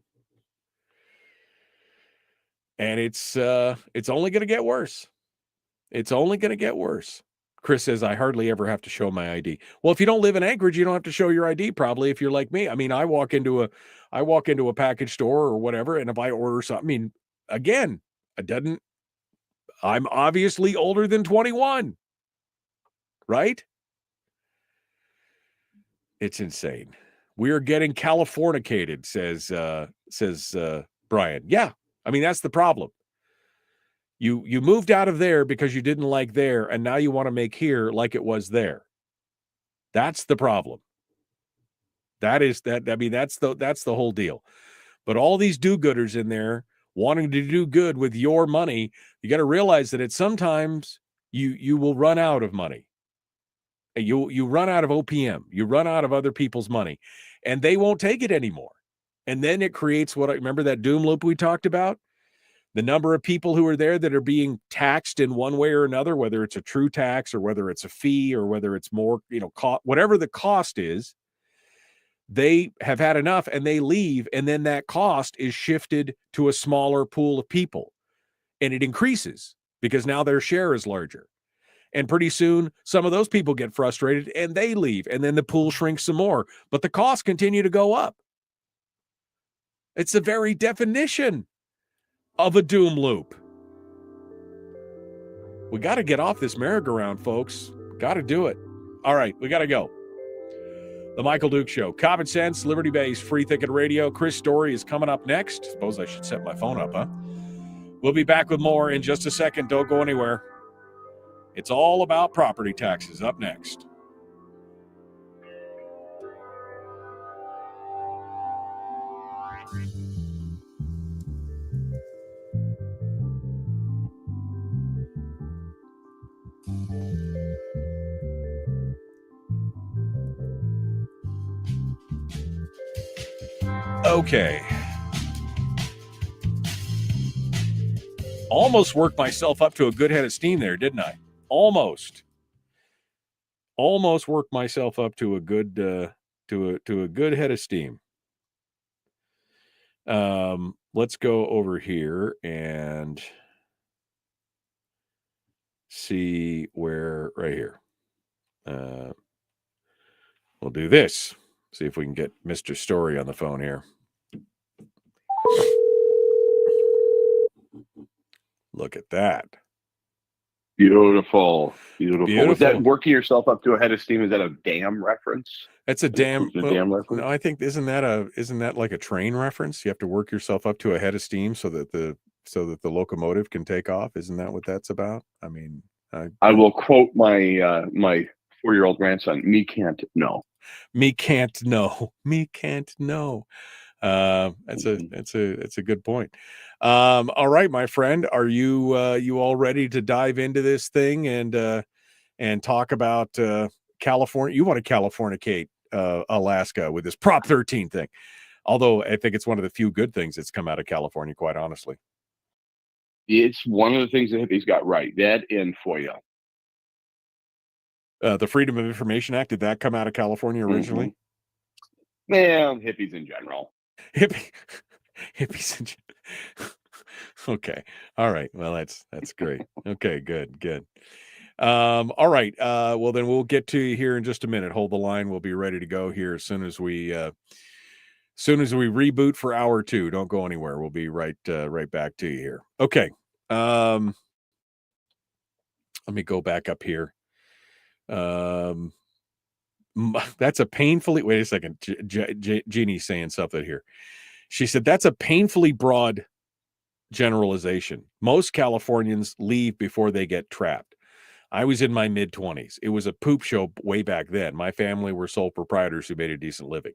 And it's only going to get worse. It's only going to get worse. Chris says, I hardly ever have to show my ID. Well, if you don't live in Anchorage, you don't have to show your ID, probably, if you're like me. I mean, I walk into a package store or whatever, and if I order something, I mean, again, I'm obviously older than 21, right? It's insane. We are getting Californicated, says Brian. Yeah, I mean, that's the problem. You moved out of there because you didn't like there, and now you want to make here like it was there. That's the problem. That's the whole deal. But all these do-gooders in there wanting to do good with your money, you got to realize that sometimes you will run out of money. You run out of OPM. You run out of other people's money, and they won't take it anymore. And then it creates remember that doom loop we talked about? The number of people who are there that are being taxed in one way or another, whether it's a true tax or whether it's a fee or whether it's more, whatever the cost is, they have had enough and they leave. And then that cost is shifted to a smaller pool of people, and it increases because now their share is larger. And pretty soon, some of those people get frustrated and they leave, and then the pool shrinks some more, but the costs continue to go up. It's the very definition of a doom loop. We got to get off this merry-go-round, folks. Got to do it. All right, we got to go. The Michael Duke Show. Common sense, liberty-based, free thinking radio. Chris Story is coming up next. Suppose I should set my phone up, huh? We'll be back with more in just a second. Don't go anywhere. It's all about property taxes up next. Okay. Almost worked myself up to a good head of steam there, didn't I? Almost worked myself up to a good to a good head of steam. Let's go over here and see where right here. we'll do this. See if we can get Mr. Story on the phone here. Look at that. Beautiful. Was that Beautiful. working yourself up to a head of steam? Is that a dam reference? That's a dam. Dam reference? No, I think isn't that like a train reference? You have to work yourself up to a head of steam so that the locomotive can take off. Isn't that what that's about? I mean, I will quote my my 4-year-old grandson. Me can't know. Me can't know. Me can't know. That's a good point. All right, my friend, are you all ready to dive into this thing and talk about California? You want to Californicate Alaska with this Prop 13 thing. Although I think it's one of the few good things that's come out of California, quite honestly. It's one of the things the hippies got right. That and FOIA. The Freedom of Information Act, did that come out of California originally? Hippies in general. Hippies in general. Okay. All right. Well, that's great. Okay, good. All right. Well, then we'll get to you here in just a minute. Hold the line. We'll be ready to go here as soon as we reboot for hour 2. Don't go anywhere. We'll be right back to you here. Okay. Let me go back up here. That's a painfully, wait a second. Jeannie's saying something here. She said, that's a painfully broad generalization. Most Californians leave before they get trapped. I was in my mid-20s. It was a poop show way back then. My family were sole proprietors who made a decent living.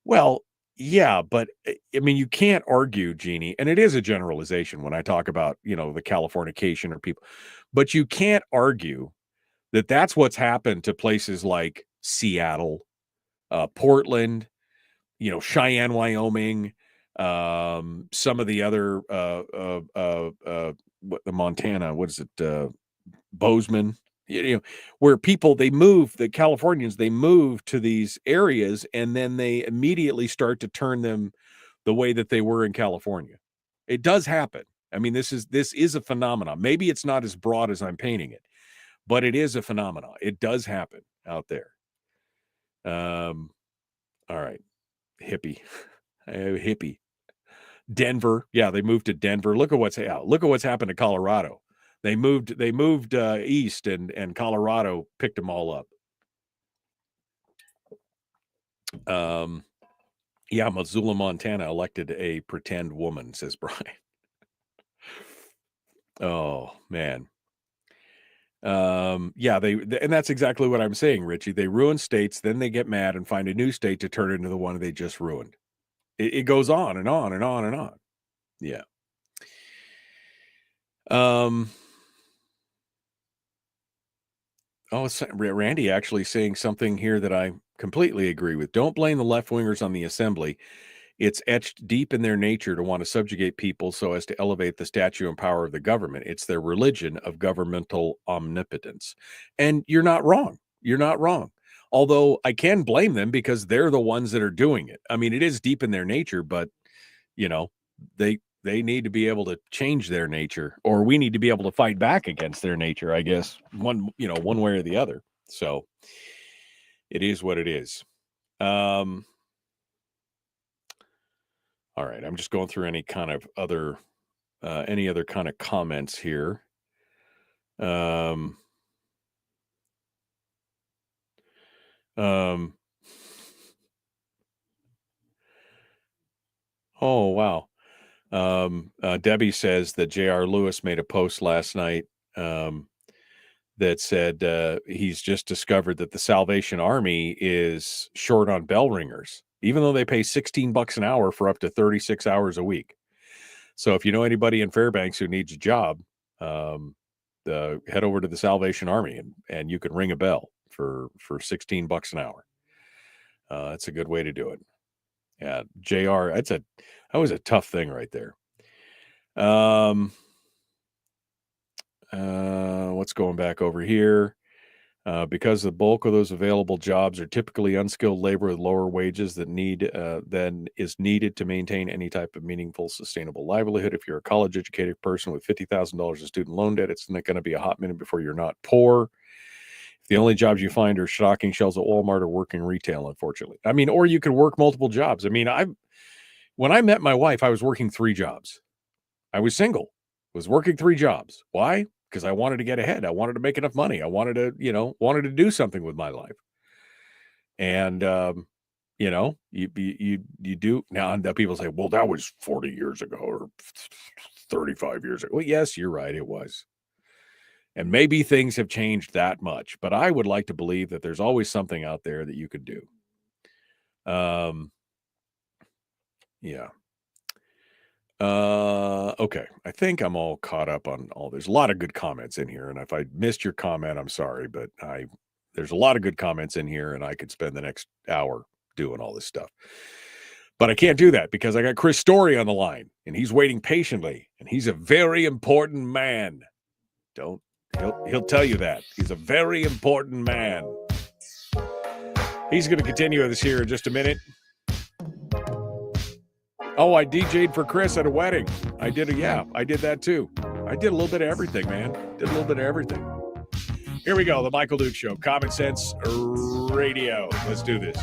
Well, yeah, but I mean, you can't argue, Jeannie, and it is a generalization when I talk about, the Californication or people, but you can't argue that that's what's happened to places like Seattle, Portland, Cheyenne, Wyoming, some of the other, the Montana, what is it? Bozeman, where people, the Californians, they move to these areas and then they immediately start to turn them the way that they were in California. It does happen. I mean, this is a phenomenon. Maybe it's not as broad as I'm painting it, but it is a phenomenon. It does happen out there. All right. Hippie. Denver. Yeah, they moved to Denver. Look at what's happened to Colorado. They moved east and Colorado picked them all up. Yeah, Missoula, Montana elected a pretend woman, says Brian. Oh, man. Yeah, and that's exactly what I'm saying, Richie. They ruin states, then they get mad and find a new state to turn into the one they just ruined. It goes on and on and on and on. Yeah. Randy actually saying something here that I completely agree with. Don't blame the left-wingers on the assembly. It's etched deep in their nature to want to subjugate people so as to elevate the stature and power of the government. It's their religion of governmental omnipotence. And you're not wrong. You're not wrong. Although I can blame them because they're the ones that are doing it. I mean, it is deep in their nature, but they need to be able to change their nature, or we need to be able to fight back against their nature, I guess, one way or the other. So it is what it is. All right. I'm just going through any other kind of comments here. Oh, wow. Debbie says that J.R. Lewis made a post last night that said he's just discovered that the Salvation Army is short on bell ringers, even though they pay $16 an hour for up to 36 hours a week. So if you know anybody in Fairbanks who needs a job, head over to the Salvation Army and you can ring a bell for $16 an hour. That's a good way to do it. Yeah, JR, that was a tough thing right there. What's going back over here? Because the bulk of those available jobs are typically unskilled labor with lower wages than is needed to maintain any type of meaningful, sustainable livelihood. If you're a college-educated person with $50,000 in student loan debt, it's not going to be a hot minute before you're not poor. If The only jobs you find are stocking shelves at Walmart or working retail, unfortunately. I mean, or you could work multiple jobs. I mean, when I met my wife, I was working 3 jobs. I was single, was working 3 jobs. Why? Because I wanted to get ahead. I wanted to make enough money. I wanted to do something with my life. And, you do now. And people say, well, that was 40 years ago or 35 years ago. Well, yes, you're right. It was. And maybe things have changed that much, but I would like to believe that there's always something out there that you could do. Yeah. Okay. I think I'm all caught up on all. There's a lot of good comments in here. And if I missed your comment, I'm sorry, but there's a lot of good comments in here and I could spend the next hour doing all this stuff. But I can't do that because I got Chris Story on the line and he's waiting patiently and he's a very important man. He'll tell you that. He's a very important man. He's going to continue with us here in just a minute. Oh, I DJ'd for Chris at a wedding. I did that too. I did a little bit of everything, man. Did a little bit of everything. Here we go, the Michael Duke Show, Common Sense Radio. Let's do this.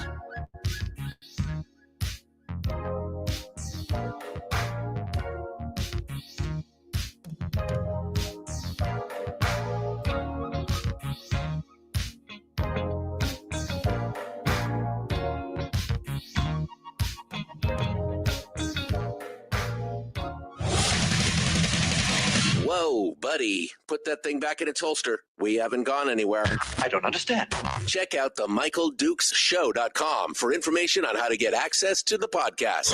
Whoa, buddy. Put that thing back in its holster. We haven't gone anywhere. I don't understand. Check out the MichaelDukesShow.com for information on how to get access to the podcast.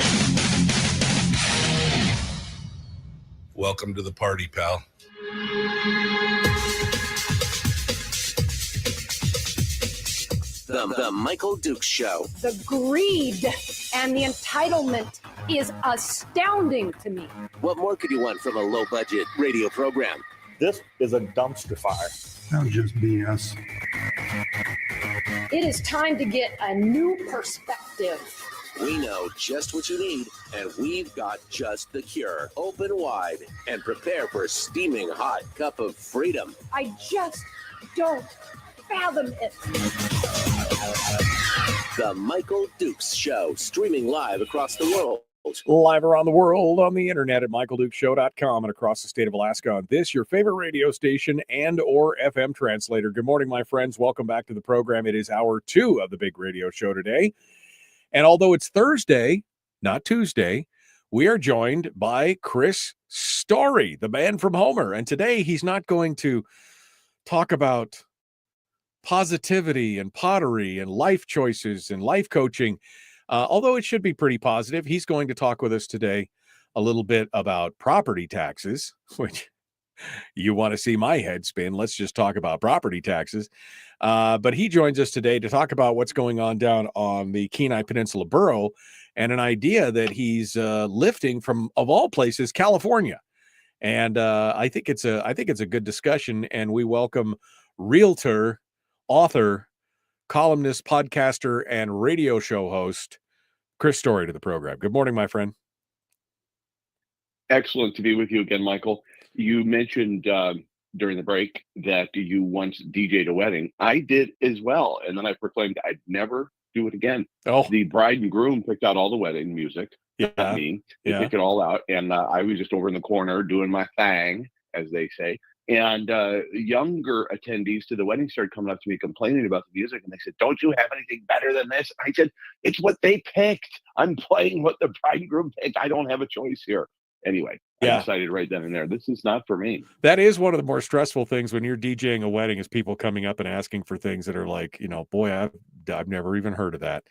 Welcome to the party, pal. The Michael Dukes Show. The greed and the entitlement is astounding to me. What more could you want from a low-budget radio program? This is a dumpster fire. That was just BS. It is time to get a new perspective. We know just what you need, and we've got just the cure. Open wide and prepare for a steaming hot cup of freedom. I just don't fathom it. The Michael Dukes Show, streaming live across the world. Live around the world on the internet at michaeldukeshow.com and across the state of Alaska on this, your favorite radio station and or FM translator. Good morning, my friends. Welcome back to the program. It is hour 2 of the big radio show today. And although it's Thursday, not Tuesday, we are joined by Chris Story, the man from Homer. And today he's not going to talk about positivity and pottery and life choices and life coaching. Although it should be pretty positive, he's going to talk with us today a little bit about property taxes, which you want to see my head spin. Let's just talk about property taxes. But he joins us today to talk about what's going on down on the Kenai Peninsula Borough and an idea that he's lifting from, of all places, California. And I think it's a good discussion. And we welcome realtor, author, columnist, podcaster, and radio show host Chris Story to the program. Good morning, my friend. Excellent to be with you again, Michael. You mentioned during the break that you once DJ'd a wedding. I did as well, and then I proclaimed I'd never do it again. Oh, the bride and groom picked out all the wedding music. yeah, Me, they picked it all out, and I was just over in the corner doing my thing, as they say. And younger attendees to the wedding started coming up to me complaining about the music. And they said, don't you have anything better than this? I said, it's what they picked. I'm playing what the bride and groom picked. I don't have a choice here. Anyway, I decided right then and there, this is not for me. That is one of the more stressful things when you're DJing a wedding is people coming up and asking for things that are like, boy, I've never even heard of that.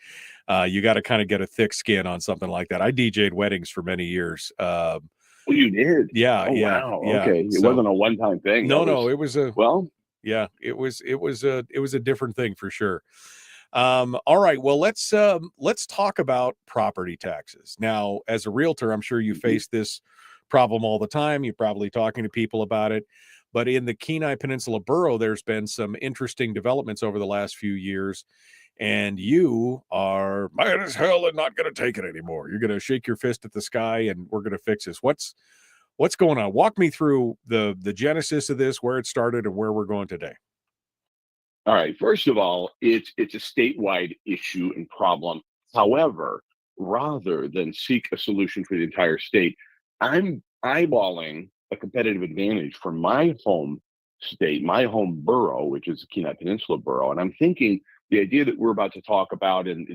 You got to kind of get a thick skin on something like that. I DJ'd weddings for many years. Oh, you did? Yeah. Oh, yeah. wow. Yeah. Okay. It wasn't a one-time thing. No, it was a, well, yeah, it was a different thing for sure. All right. Well, let's talk about property taxes. Now, as a realtor, I'm sure you face this problem all the time. You're probably talking to people about it, but in the Kenai Peninsula Borough, there's been some interesting developments over the last few years. And you are mad as hell and not going to take it anymore. You're going to shake your fist at the sky and we're going to fix this. What's going on? Walk me through the genesis of this, where it started and where we're going today. All right. First of all, it's a statewide issue and problem. However, rather than seek a solution for the entire state, I'm eyeballing a competitive advantage for my home state, my home borough, which is the Kenai Peninsula borough. And I'm thinking the idea that we're about to talk about in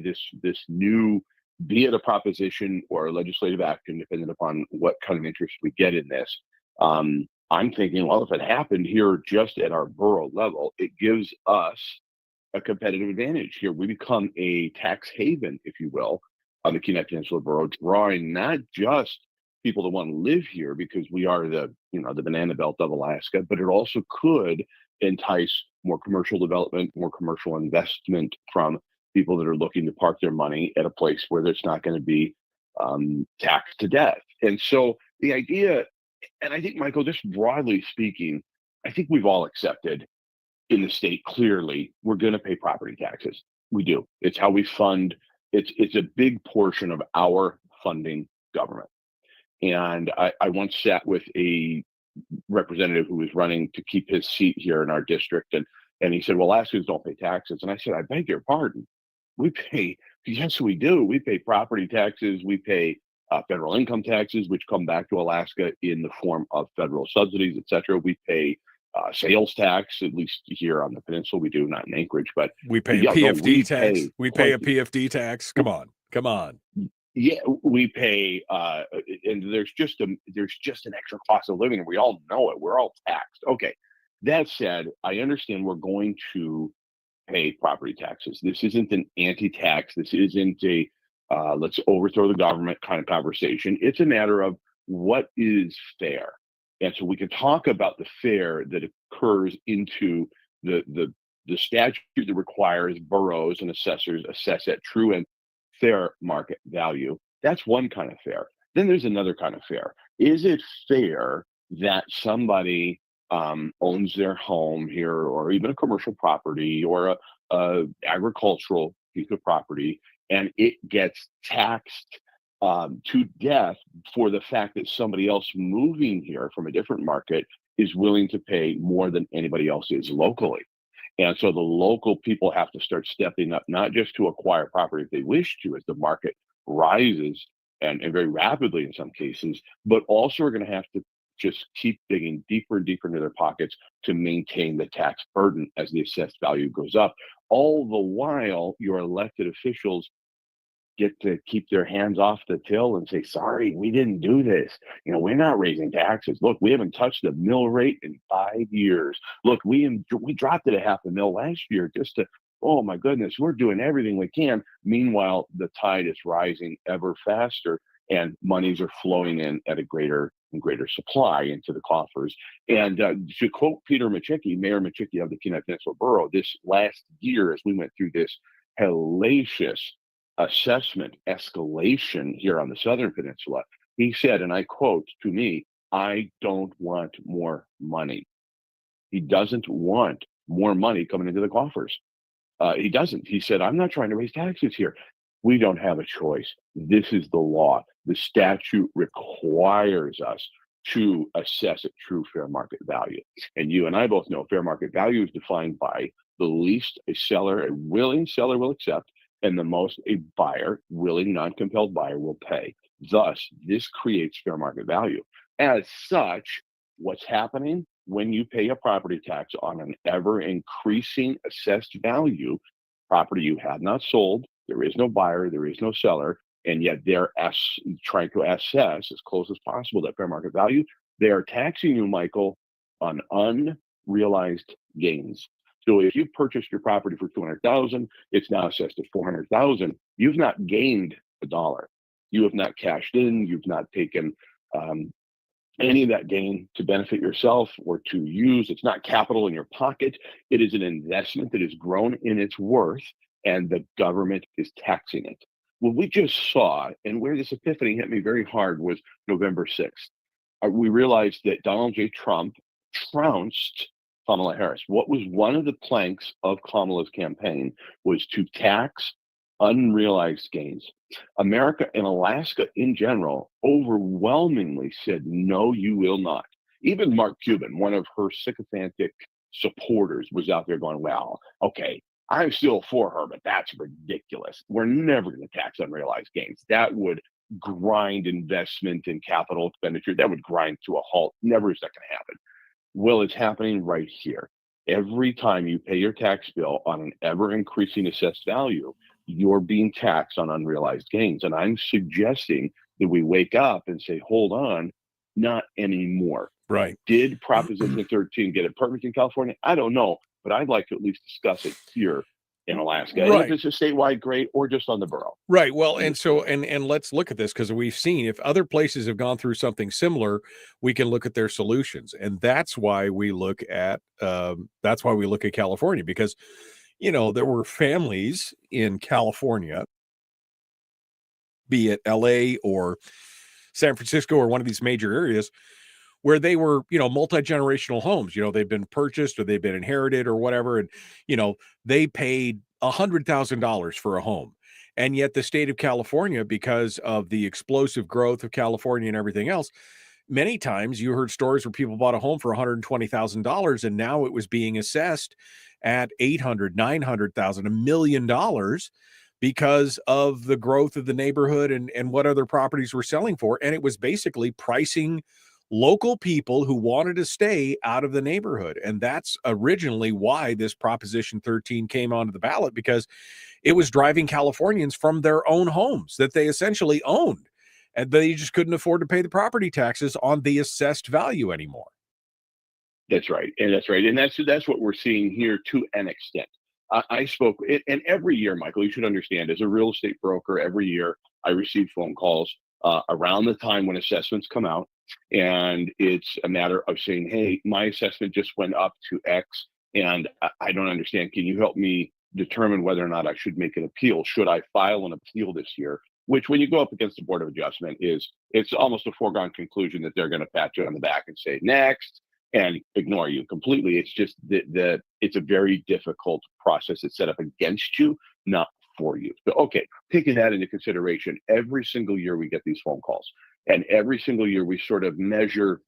this new, be it a proposition or a legislative action, depending upon what kind of interest we get in this. I'm thinking, well, if it happened here just at our borough level, it gives us a competitive advantage here. We become a tax haven, if you will, on the Kenai Peninsula borough, drawing not just people that want to live here because we are the banana belt of Alaska, but it also could entice more commercial development, more commercial investment from people that are looking to park their money at a place where there's not going to be taxed to death. And so the idea, and I think, Michael, just broadly speaking, I think we've all accepted in the state clearly we're going to pay property taxes. We do. It's how we fund. It's a big portion of our funding government. And I once sat with a representative who was running to keep his seat here in our district, and he said, "Well, Alaskans don't pay taxes." And I said, "I beg your pardon. We pay. Yes, we do. We pay property taxes. We pay federal income taxes, which come back to Alaska in the form of federal subsidies, et cetera. We pay sales tax, at least here on the peninsula. We do, not in Anchorage, but we pay a PFD tax. We pay a PFD tax. Come on. Yeah, we pay, and there's just an extra cost of living, and we all know it. We're all taxed. Okay. That said, I understand we're going to pay property taxes. This isn't an anti-tax. This isn't a let's overthrow the government kind of conversation. It's a matter of what is fair. And so we can talk about the fair that occurs into the statute that requires boroughs and assessors assess at true and fair market value. That's one kind of fair. Then there's another kind of fair. Is it fair that somebody owns their home here, or even a commercial property, or a agricultural piece of property, and it gets taxed to death for the fact that somebody else moving here from a different market is willing to pay more than anybody else is locally? And so the local people have to start stepping up, not just to acquire property if they wish to, as the market rises and very rapidly in some cases, but also are going to have to just keep digging deeper and deeper into their pockets to maintain the tax burden as the assessed value goes up. All the while, your elected officials get to keep their hands off the till and say, "Sorry, we didn't do this. We're not raising taxes. Look, we haven't touched the mill rate in 5 years. Look, we dropped it a half a mil last year just to, oh my goodness, we're doing everything we can." Meanwhile, the tide is rising ever faster and monies are flowing in at a greater and greater supply into the coffers. And to quote Peter Machicki, Mayor Machicki of the Kenai Peninsula Borough, this last year, as we went through this hellacious assessment escalation here on the Southern Peninsula, he said, and I quote, to me, "I don't want more money." He doesn't want more money coming into the coffers. He doesn't. He said, "I'm not trying to raise taxes here. We don't have a choice. This is the law. The statute requires us to assess at true fair market value." And you and I both know fair market value is defined by the least a willing seller will accept, and the most a buyer, willing, non-compelled buyer, will pay. Thus, this creates fair market value. As such, what's happening when you pay a property tax on an ever-increasing assessed value, property you have not sold, there is no buyer, there is no seller, and yet they're trying to assess as close as possible that fair market value, they are taxing you, Michael, on unrealized gains. So if you purchased your property for $200,000, it's now assessed at $400,000. You've not gained a dollar. You have not cashed in. You've not taken any of that gain to benefit yourself or to use. It's not capital in your pocket. It is an investment that has grown in its worth, and the government is taxing it. What we just saw, and where this epiphany hit me very hard, was November 6th. We realized that Donald J. Trump trounced Kamala Harris. What was one of the planks of Kamala's campaign was to tax unrealized gains. America and Alaska in general overwhelmingly said, "No, you will not." Even Mark Cuban, one of her sycophantic supporters was out there going, well, okay, I'm still for her, but that's ridiculous. We're never going to tax unrealized gains. That would grind investment and capital expenditure. That would grind to a halt. Never is that going to happen. Well, it's happening right here. Every time you pay your tax bill on an ever increasing assessed value, you're being taxed on unrealized gains. And I'm suggesting that we wake up and say, hold on, not anymore. Right. Did Proposition 13 get it perfect in California? I don't know, but I'd like to at least discuss it here in Alaska. Right. And if it's a statewide, great, or just on the borough. Right. Well, and so, and let's look at this, because we've seen if other places have gone through something similar, we can look at their solutions. And that's why we look at, California, because, you know, there were families in California, be it LA or San Francisco or one of these major areas, where they were, you know, multi-generational homes. You know, they've been purchased or they've been inherited or whatever. And, you know, they paid $100,000 for a home. And yet the state of California, because of the explosive growth of California and everything else, many times you heard stories where people bought a home for $120,000 and now it was being assessed at $800,000, $900,000, $1 million because of the growth of the neighborhood and what other properties were selling for. And it was basically pricing local people who wanted to stay out of the neighborhood. And that's originally why this Proposition 13 came onto the ballot, because it was driving Californians from their own homes that they essentially owned, and they just couldn't afford to pay the property taxes on the assessed value anymore. That's right. And that's right. And that's what we're seeing here to an extent. I spoke, and every year, Michael, you should understand, as a real estate broker, every year I receive phone calls around the time when assessments come out. And it's a matter of saying, hey, my assessment just went up to X and I don't understand. Can you help me determine whether or not I should make an appeal? Should I file an appeal this year? Which, when you go up against the Board of Adjustment, it's almost a foregone conclusion that they're going to pat you on the back and say next and ignore you completely. It's just it's a very difficult process. It's set up against you, not for you. But okay, taking that into consideration, every single year we get these phone calls. And every single year we sort of measure,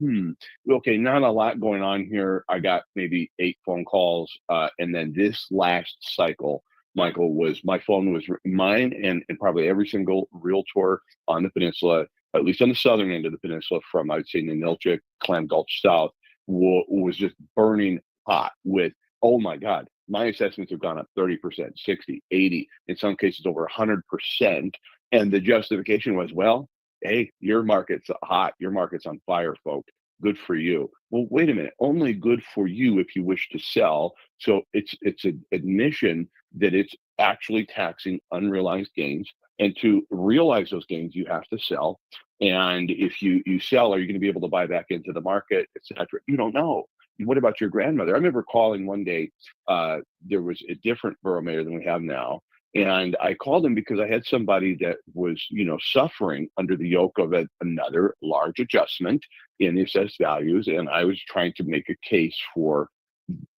okay, not a lot going on here. I got maybe 8 phone calls. And then this last cycle, Michael, my phone was mine and probably every single realtor on the peninsula, at least on the southern end of the peninsula from, I'd say, Ninilchik, Clam Gulch South, was just burning hot with, oh my God, my assessments have gone up 30%, 60, 80, in some cases over 100%. And the justification was, well, hey, your market's hot. Your market's on fire, folks. Good for you. Well, wait a minute. Only good for you if you wish to sell. So it's an admission that it's actually taxing unrealized gains. And to realize those gains, you have to sell. And if you sell, are you going to be able to buy back into the market, et cetera? You don't know. What about your grandmother? I remember calling one day. There was a different borough mayor than we have now. And I called him because I had somebody that was, suffering under the yoke of another large adjustment in the assessed values. And I was trying to make a case for,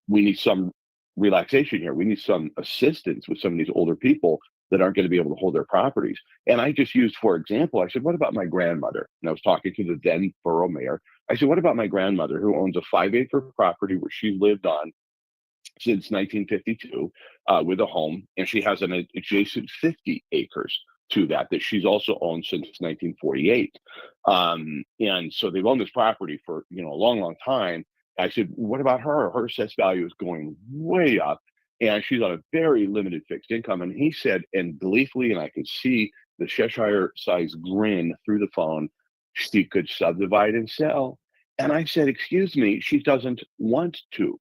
we need some relaxation here. We need some assistance with some of these older people that aren't going to be able to hold their properties. And I just used, for example, I said, what about my grandmother? And I was talking to the then borough mayor. I said, what about my grandmother who owns a 5-acre property where she lived on since 1952 with a home, and she has an adjacent 50 acres to that she's also owned since 1948. And so they've owned this property for, a long, long time. I said, what about her? Her assessed value is going way up, and she's on a very limited fixed income. And he said, and gleefully, and I could see the Cheshire-sized grin through the phone, she could subdivide and sell. And I said, excuse me, she doesn't want to.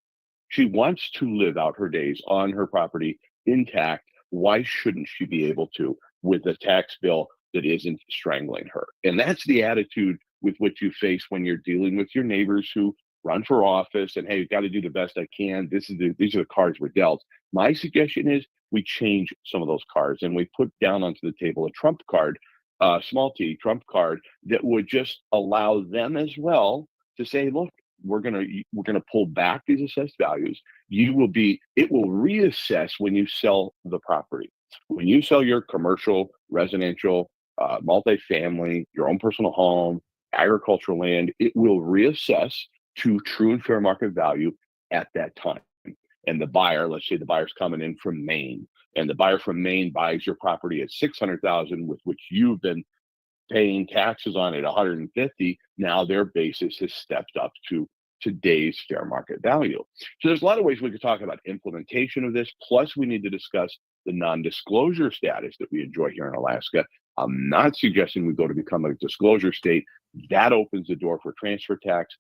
She wants to live out her days on her property intact. Why shouldn't she be able to with a tax bill that isn't strangling her? And that's the attitude with which you face when you're dealing with your neighbors who run for office and, hey, you've got to do the best I can. These are the cards we're dealt. My suggestion is we change some of those cards and we put down onto the table a trump card, small t trump card that would just allow them as well to say, look, we're gonna pull back these assessed values. It will reassess when you sell the property. When you sell your commercial, residential, multifamily, your own personal home, agricultural land, it will reassess to true and fair market value at that time. And the buyer, let's say the buyer's coming in from Maine, and the buyer from Maine buys your property at $600,000, with which you've been paying taxes on at $150,000. Now their basis has stepped up to today's fair market value. So there's a lot of ways we could talk about implementation of this. Plus, we need to discuss the non-disclosure status that we enjoy here in Alaska. I'm not suggesting we go to become a disclosure state. That opens the door for transfer tax.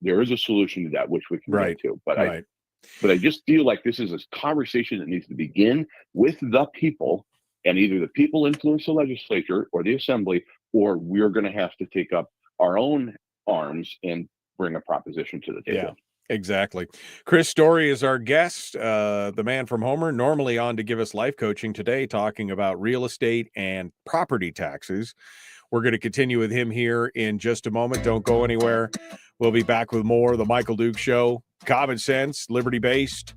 There is a solution to that, which we can get to. But I just feel like this is a conversation that needs to begin with the people, and either the people influence the legislature or the assembly, or we're going to have to take up our own arms and bring a proposition to the table. Yeah, exactly. Chris Story is our guest, the man from Homer, normally on to give us life coaching, today talking about real estate and property taxes. We're going to continue with him here in just a moment. Don't go anywhere. We'll be back with more of the Michael Duke Show. Common sense, liberty-based,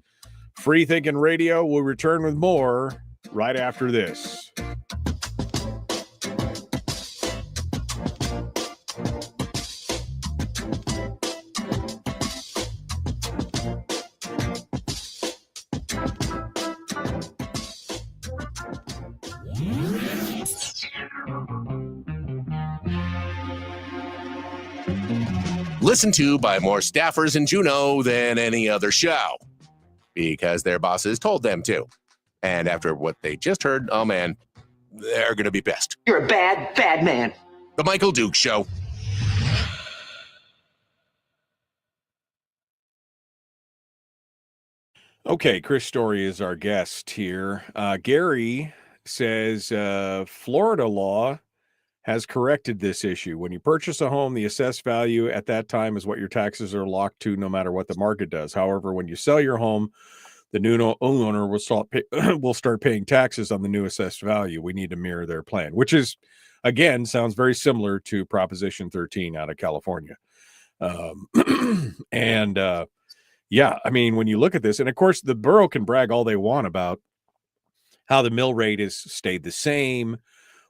free-thinking radio. We'll return with more right after this. Listened to by more staffers in Juneau than any other show, because their bosses told them to. And after what they just heard, oh man, they're going to be pissed. You're a bad, bad man. The Michael Duke Show. Okay, Chris Story is our guest here. Gary says Florida law has corrected this issue. When you purchase a home, the assessed value at that time is what your taxes are locked to, no matter what the market does. However, when you sell your home, the new owner will start paying taxes on the new assessed value. We need to mirror their plan, which is, again, sounds very similar to Proposition 13 out of California. Yeah, I mean, when you look at this, and of course, the borough can brag all they want about how the mill rate has stayed the same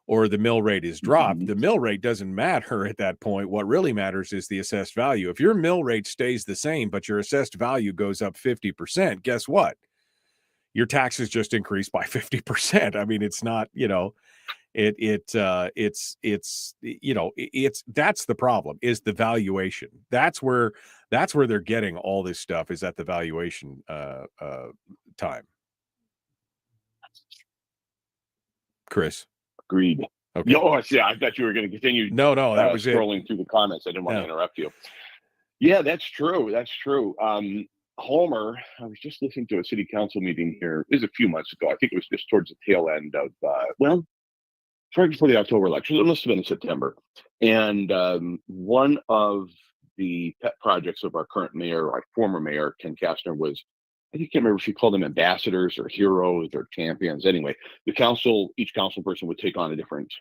or the mill rate is dropped. The mill rate doesn't matter at that point. What really matters is the assessed value. If your mill rate stays the same, but your assessed value goes up 50%, guess what? Your taxes just increased by 50%. I mean, it's not, it's that's the problem, is the valuation. That's where they're getting all this stuff, is at the valuation time. Chris. Agreed. Okay. Yeah, I thought you were going to continue. No, that was scrolling through the comments. I didn't want to interrupt you. Yeah, that's true. Homer, I was just listening to a city council meeting here. It was a few months ago. I think it was just towards the tail end of, right before the October election. It must have been in September. And one of the pet projects of our current mayor, our former mayor, Ken Kastner, was, I can't remember if she called them ambassadors or heroes or champions. Anyway, each council person would take on a different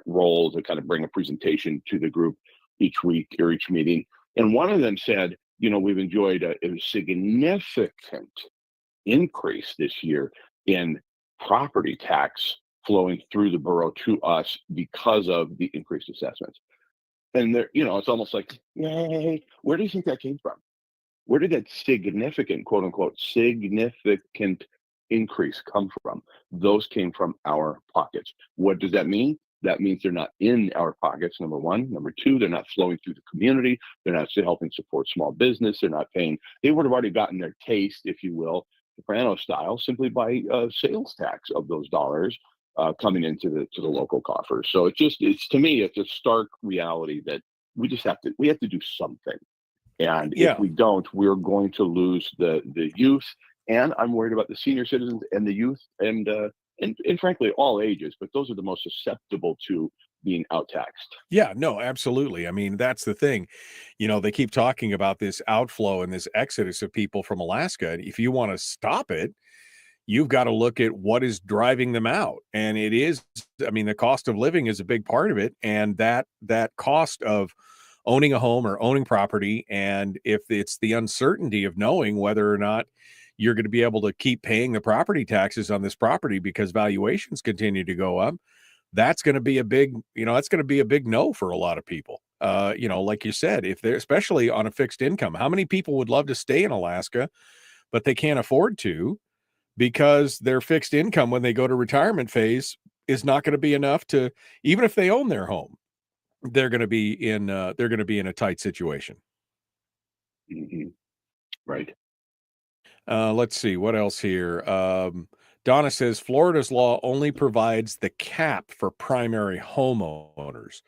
role to kind of bring a presentation to the group each week or each meeting. And one of them said, we've enjoyed a significant increase this year in property tax flowing through the borough to us because of the increased assessments. And there, it's almost like, yay, where do you think that came from? Where did that significant, quote unquote, significant increase come from? Those came from our pockets. What does that mean? That means they're not in our pockets, number one. Number two, they're not flowing through the community. They're not helping support small business. They're not paying. They would have already gotten their taste, if you will, Soprano style, simply by sales tax of those dollars coming into the local coffers. So it's to me, it's a stark reality that we have to do something. And if we don't, we're going to lose the youth. And I'm worried about the senior citizens and the youth and frankly, all ages. But those are the most susceptible to being outtaxed. Yeah, no, absolutely. I mean, that's the thing. They keep talking about this outflow and this exodus of people from Alaska. And if you want to stop it, you've got to look at what is driving them out. And it is, the cost of living is a big part of it. And that cost of owning a home or owning property, and if it's the uncertainty of knowing whether or not you're going to be able to keep paying the property taxes on this property because valuations continue to go up, that's going to be a big, that's going to be a big no for a lot of people. like you said, if they're especially on a fixed income, how many people would love to stay in Alaska, but they can't afford to because their fixed income when they go to retirement phase is not going to be enough to, even if they own their home, they're going to be in a tight situation. Mm-hmm. Right. Let's see what else here. Donna says Florida's law only provides the cap for primary homeowners,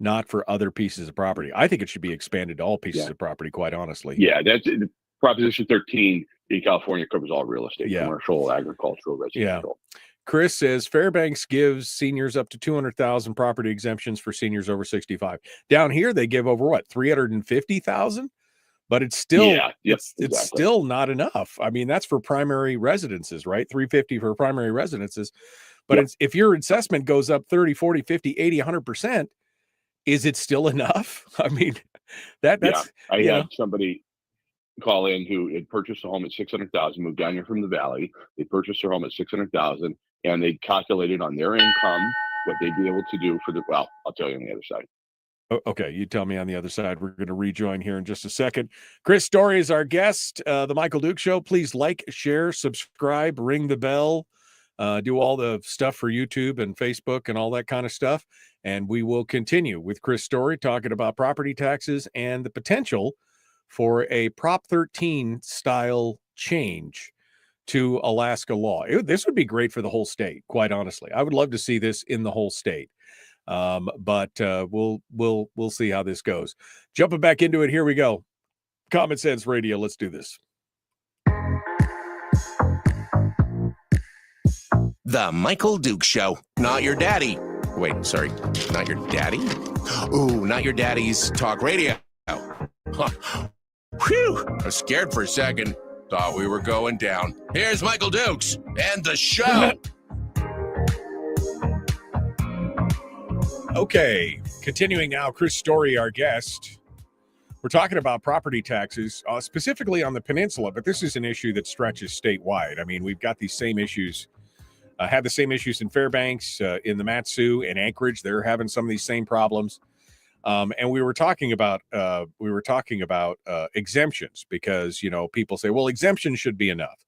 not for other pieces of property. I think it should be expanded to all pieces of property, quite honestly. Yeah, that's Proposition 13 in California covers all real estate, Yeah. commercial, agricultural, residential. Yeah. Chris says Fairbanks gives seniors up to 200,000 property exemptions for seniors over 65. Down here, they give over what, 350,000? But it's still, it's still not enough. I mean, that's for primary residences, right? 350 for primary residences. But it's, if your assessment goes up 30, 40, 50, 80, 100%, is it still enough? I mean, that's, I had somebody call in who had purchased a home at 600,000, moved down here from the Valley. They purchased their home at 600,000 and they calculated on their income what they'd be able to do for well, I'll tell you on the other side. Okay, you tell me on the other side. We're going to rejoin here in just a second. Chris Story is our guest, the Michael Duke Show. Please like, share, subscribe, ring the bell, do all the stuff for YouTube and Facebook and all that kind of stuff. And we will continue with Chris Story talking about property taxes and the potential for a Prop 13 style change to Alaska law. This would be great for the whole state, quite honestly. I would love to see this in the whole state. But we'll see how this goes. Jumping back into it, here we go. Common Sense Radio, let's do this. The Michael Duke Show. Not your daddy. Wait, sorry, not your daddy? Ooh, not your daddy's talk radio. Huh. Whew, I was scared for a second. Thought we were going down. Here's Michael Dukes and the show. Okay, continuing now, Chris Story, our guest. We're talking about property taxes, specifically on the Peninsula, but this is an issue that stretches statewide. I mean, we've got these same issues, had the same issues in Fairbanks, in the Mat-Su, in Anchorage. They're having some of these same problems. And we were talking about exemptions because, people say, well, exemptions should be enough.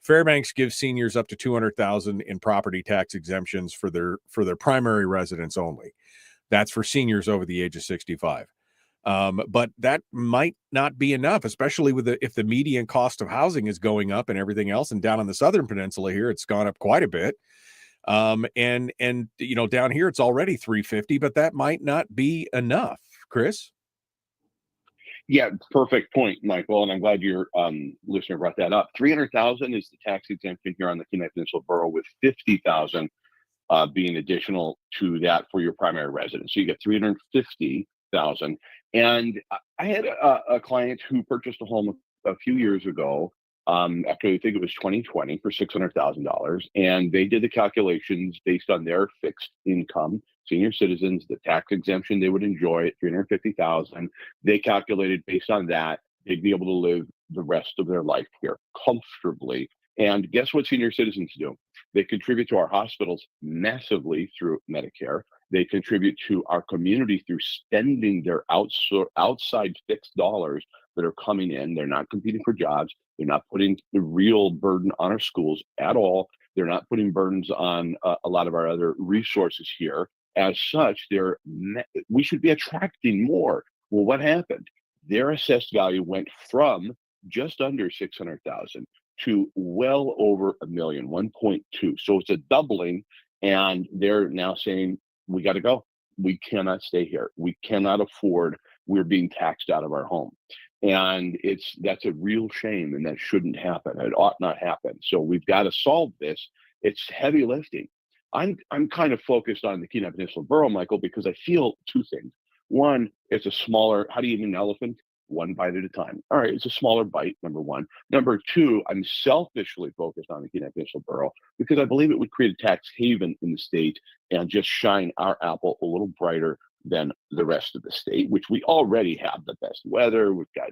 Fairbanks gives seniors up to 200,000 in property tax exemptions for their primary residence only. That's for seniors over the age of 65. But that might not be enough, especially if the median cost of housing is going up and everything else. And down on the Southern Peninsula here, it's gone up quite a bit. And down here it's already 350, but that might not be enough. Chris? Yeah, perfect point, Michael. And I'm glad your listener brought that up. 300,000 is the tax exemption here on the Kenai Peninsula Borough, with 50,000 being additional to that for your primary residence. So you get 350,000. And I had a client who purchased a home a few years ago, after I think it was 2020, for $600,000. And they did the calculations based on their fixed income. Senior citizens, the tax exemption they would enjoy at $350,000. They calculated based on that, they'd be able to live the rest of their life here comfortably. And guess what senior citizens do? They contribute to our hospitals massively through Medicare. They contribute to our community through spending their outside fixed dollars that are coming in. They're not competing for jobs. They're not putting the real burden on our schools at all. They're not putting burdens on a lot of our other resources here. As such, we should be attracting more. Well, what happened? Their assessed value went from just under 600,000 to well over $1 million, 1.2. So it's a doubling, and they're now saying, we got to go. We cannot stay here. We cannot afford. We're being taxed out of our home. And that's a real shame, and that shouldn't happen. It ought not happen. So we've got to solve this. It's heavy lifting. I'm kind of focused on the Kenai Peninsula Borough, Michael, because I feel two things. One, it's a smaller, how do you eat an elephant? One bite at a time. All right, it's a smaller bite, number one. Number two, I'm selfishly focused on the Kenai Peninsula Borough because I believe it would create a tax haven in the state and just shine our apple a little brighter than the rest of the state, which we already have the best weather. We've got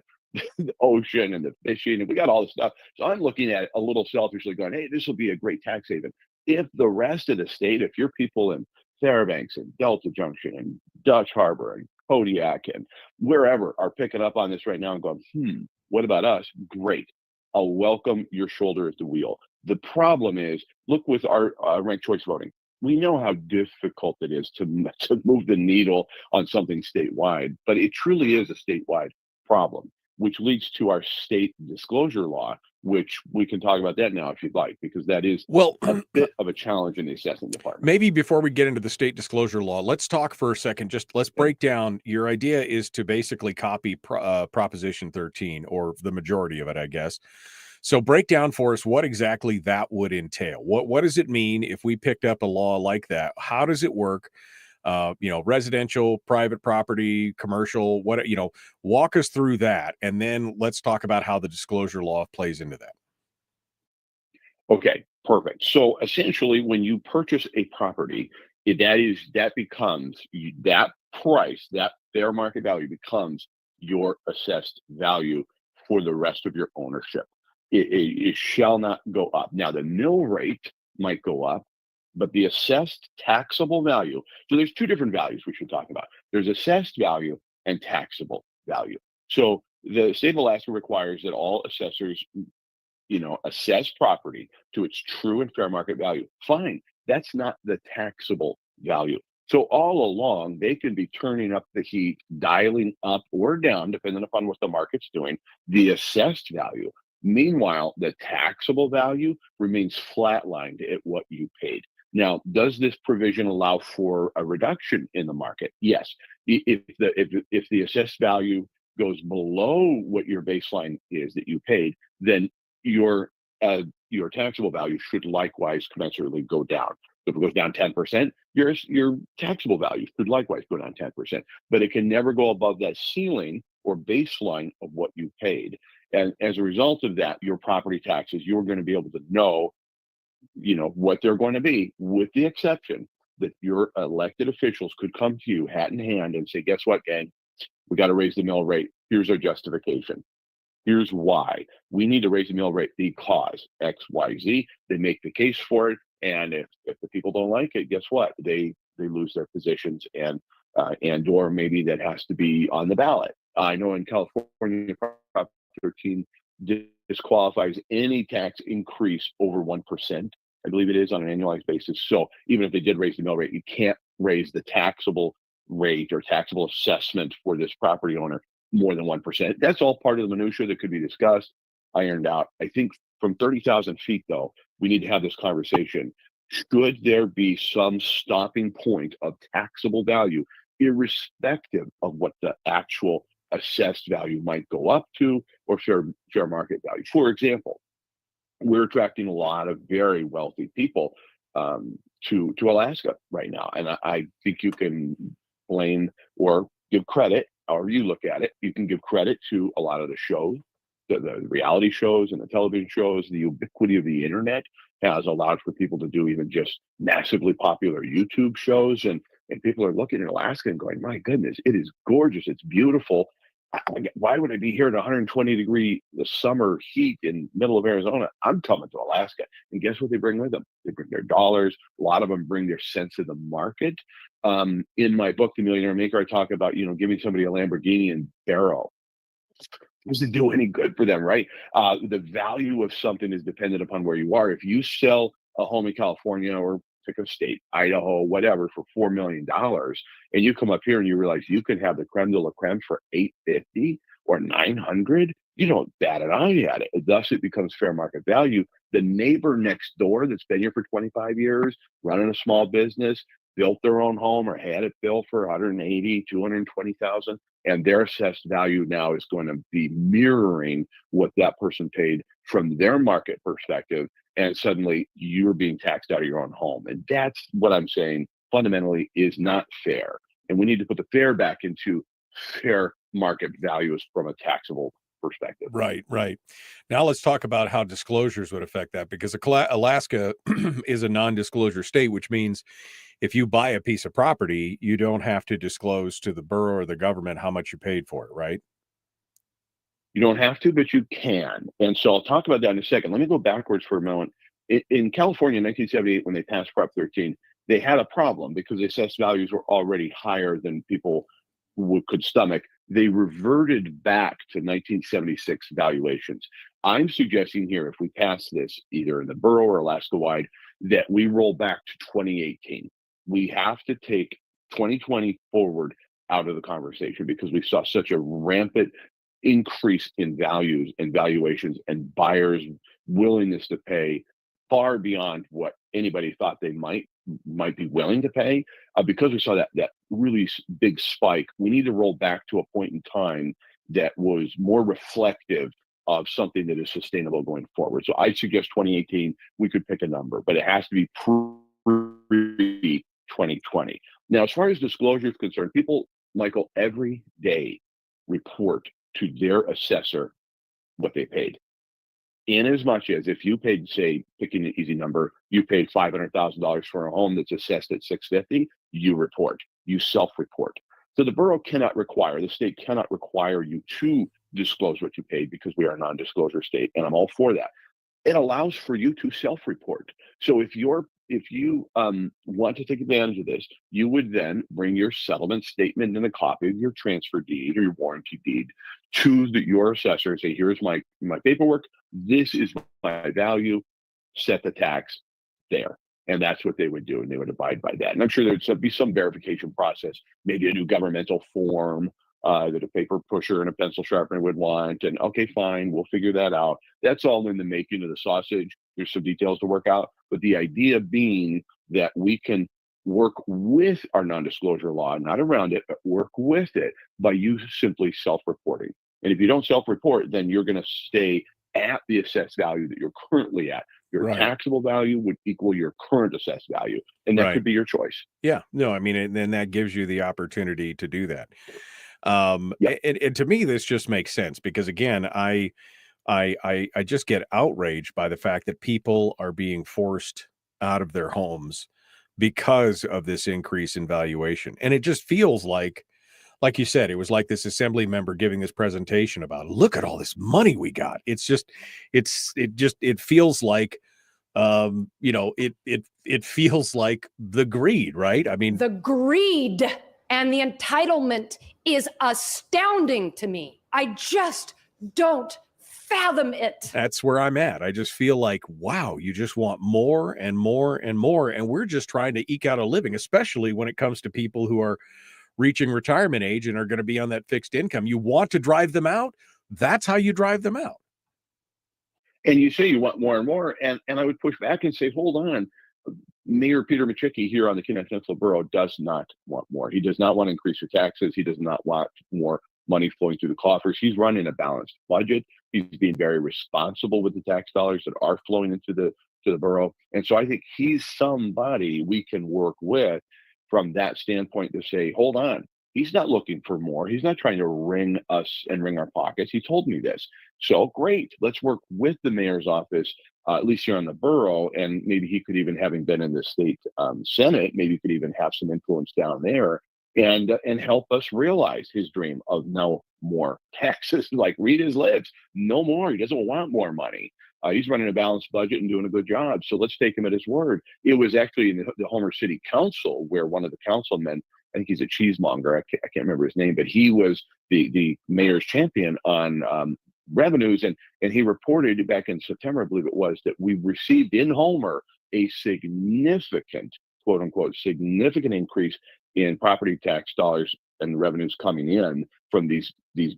the ocean and the fishing, and we got all this stuff. So I'm looking at it a little selfishly going, hey, this will be a great tax haven. If the rest of the state, if your people in Fairbanks and Delta Junction and Dutch Harbor and Kodiak and wherever are picking up on this right now and going, what about us? Great. I'll welcome your shoulder at the wheel. The problem is, look with our ranked choice voting. We know how difficult it is to move the needle on something statewide, but it truly is a statewide problem, which leads to our state disclosure law, which we can talk about that now if you'd like, because that is a bit of a challenge in the assessment department. Maybe before we get into the state disclosure law, let's talk for a second. Just let's break down. Your idea is to basically copy Proposition 13, or the majority of it, I guess. So break down for us what exactly that would entail. What does it mean if we picked up a law like that? How does it work? Residential, private property, commercial, walk us through that. And then let's talk about how the disclosure law plays into that. Okay, perfect. So essentially, when you purchase a property, that becomes that price, that fair market value becomes your assessed value for the rest of your ownership. It shall not go up. Now, the mill rate might go up, but the assessed taxable value, so there's two different values we should talk about. There's assessed value and taxable value. So the state of Alaska requires that all assessors, assess property to its true and fair market value. Fine, that's not the taxable value. So all along, they can be turning up the heat, dialing up or down, depending upon what the market's doing, the assessed value. Meanwhile, the taxable value remains flatlined at what you paid. Now, does this provision allow for a reduction in the market? Yes. If the assessed value goes below what your baseline is that you paid, then your taxable value should likewise commensurately go down. If it goes down 10%, your taxable value should likewise go down 10%. But it can never go above that ceiling or baseline of what you paid. And as a result of that, your property taxes, you're going to be able to know, what they're going to be, with the exception that your elected officials could come to you hat in hand and say, guess what, gang, we got to raise the mill rate. Here's our justification. Here's why. We need to raise the mill rate because X, Y, Z. They make the case for it. And if the people don't like it, guess what? They lose their positions and or maybe that has to be on the ballot. I know in California, Prop 13 disqualifies any tax increase over 1%. I believe it is on an annualized basis. So even if they did raise the mill rate, you can't raise the taxable rate or taxable assessment for this property owner more than 1%. That's all part of the minutia that could be discussed, ironed out. I think from 30,000 feet, though, we need to have this conversation. Should there be some stopping point of taxable value, irrespective of what the actual assessed value might go up to or fair market value? For example, we're attracting a lot of very wealthy people to Alaska right now. And I think you can blame or give credit, however you look at it, you can give credit to a lot of the shows, the reality shows and the television shows. The ubiquity of the internet has allowed for people to do even just massively popular YouTube shows. And people are looking at Alaska and going, my goodness, it is gorgeous. It's beautiful. Why would I be here in 120-degree summer heat in middle of Arizona? I'm coming to Alaska. And guess what they bring with them? They bring their dollars. A lot of them bring their sense of the market. In my book, The Millionaire Maker, I talk about, giving somebody a Lamborghini and Barrow. Doesn't do any good for them, right? The value of something is dependent upon where you are. If you sell a home in California or pick a state, Idaho, whatever, for $4 million, and you come up here and you realize you can have the creme de la creme for $850 or $900, you don't bat an eye at it. Thus, it becomes fair market value. The neighbor next door that's been here for 25 years, running a small business, built their own home or had it built for $180,000, $220,000, and their assessed value now is going to be mirroring what that person paid from their market perspective. And suddenly you're being taxed out of your own home. And that's what I'm saying fundamentally is not fair. And we need to put the fair back into fair market values from a taxable perspective. Right. Now let's talk about how disclosures would affect that, because Alaska is a non-disclosure state, which means if you buy a piece of property, you don't have to disclose to the borough or the government how much you paid for it, right? You don't have to, but you can. And so I'll talk about that in a second. Let me go backwards for a moment. In California in 1978, when they passed Prop 13, they had a problem because the assessed values were already higher than people could stomach, they reverted back to 1976 valuations. I'm suggesting here, if we pass this either in the borough or Alaska-wide, that we roll back to 2018. We have to take 2020 forward out of the conversation because we saw such a rampant increase in values and valuations and buyers' willingness to pay far beyond what anybody thought they might be willing to pay. Because we saw that really big spike, we need to roll back to a point in time that was more reflective of something that is sustainable going forward. So I suggest 2018, we could pick a number, but it has to be pre-2020. Now, as far as disclosure is concerned, people, Michael, every day report to their assessor what they paid. In as much as if you paid, say, picking an easy number, you paid $500,000 for a home that's assessed at $650,000, you report, you self-report. So the borough cannot require, the state cannot require you to disclose what you paid because we are a non-disclosure state, and I'm all for that. It allows for you to self-report. So if you want to take advantage of this, you would then bring your settlement statement and a copy of your transfer deed or your warranty deed to your assessor and say, here's my paperwork. This is my value. Set the tax there. And that's what they would do, and they would abide by that. And I'm sure there'd be some verification process, maybe a new governmental form that a paper pusher and a pencil sharpener would want. And okay, fine, we'll figure that out. That's all in the making of the sausage. There's some details to work out. But the idea being that we can work with our non-disclosure law, not around it, but work with it by you simply self-reporting. And if you don't self-report, then you're going to stay at the assessed value that you're currently at. Your taxable value would equal your current assessed value. And that could be your choice. Yeah. No, I mean, and then that gives you the opportunity to do that. And to me, this just makes sense because, again, I just get outraged by the fact that people are being forced out of their homes because of this increase in valuation. And it just feels like you said, it was like this assembly member giving this presentation about, look at all this money we got. It feels like, it feels like the greed, right? I mean, The greed and the entitlement is astounding to me. I just don't fathom it. that's where I'm at. I just feel like, wow, you just want more and more and more. And we're just trying to eke out a living, especially when it comes to people who are reaching retirement age and are going to be on that fixed income. You want to drive them out. That's how you drive them out. And you say you want more and more. And I would push back and say, hold on. Mayor Peter Machicki here on the Kenai Peninsula Borough does not want more. He does not want to increase your taxes. He does not want more money flowing through the coffers. He's running a balanced budget. He's being very responsible with the tax dollars that are flowing into the borough. And so I think he's somebody we can work with from that standpoint to say, hold on, he's not looking for more. He's not trying to wring us and wring our pockets. He told me this. So great. Let's work with the mayor's office, at least here on the borough. And maybe he could even, having been in the state Senate, maybe he could even have some influence down there and help us realize his dream of no more taxes. Like, read his lips, no more. He doesn't want more money. He's running a balanced budget and doing a good job. So let's take him at his word. It was actually in the Homer City Council where one of the councilmen, I think he's a cheesemonger, I can't remember his name, but he was the mayor's champion on revenues. And he reported back in September, I believe it was, that we received in Homer a significant, quote unquote, significant increase in property tax dollars and revenues coming in from these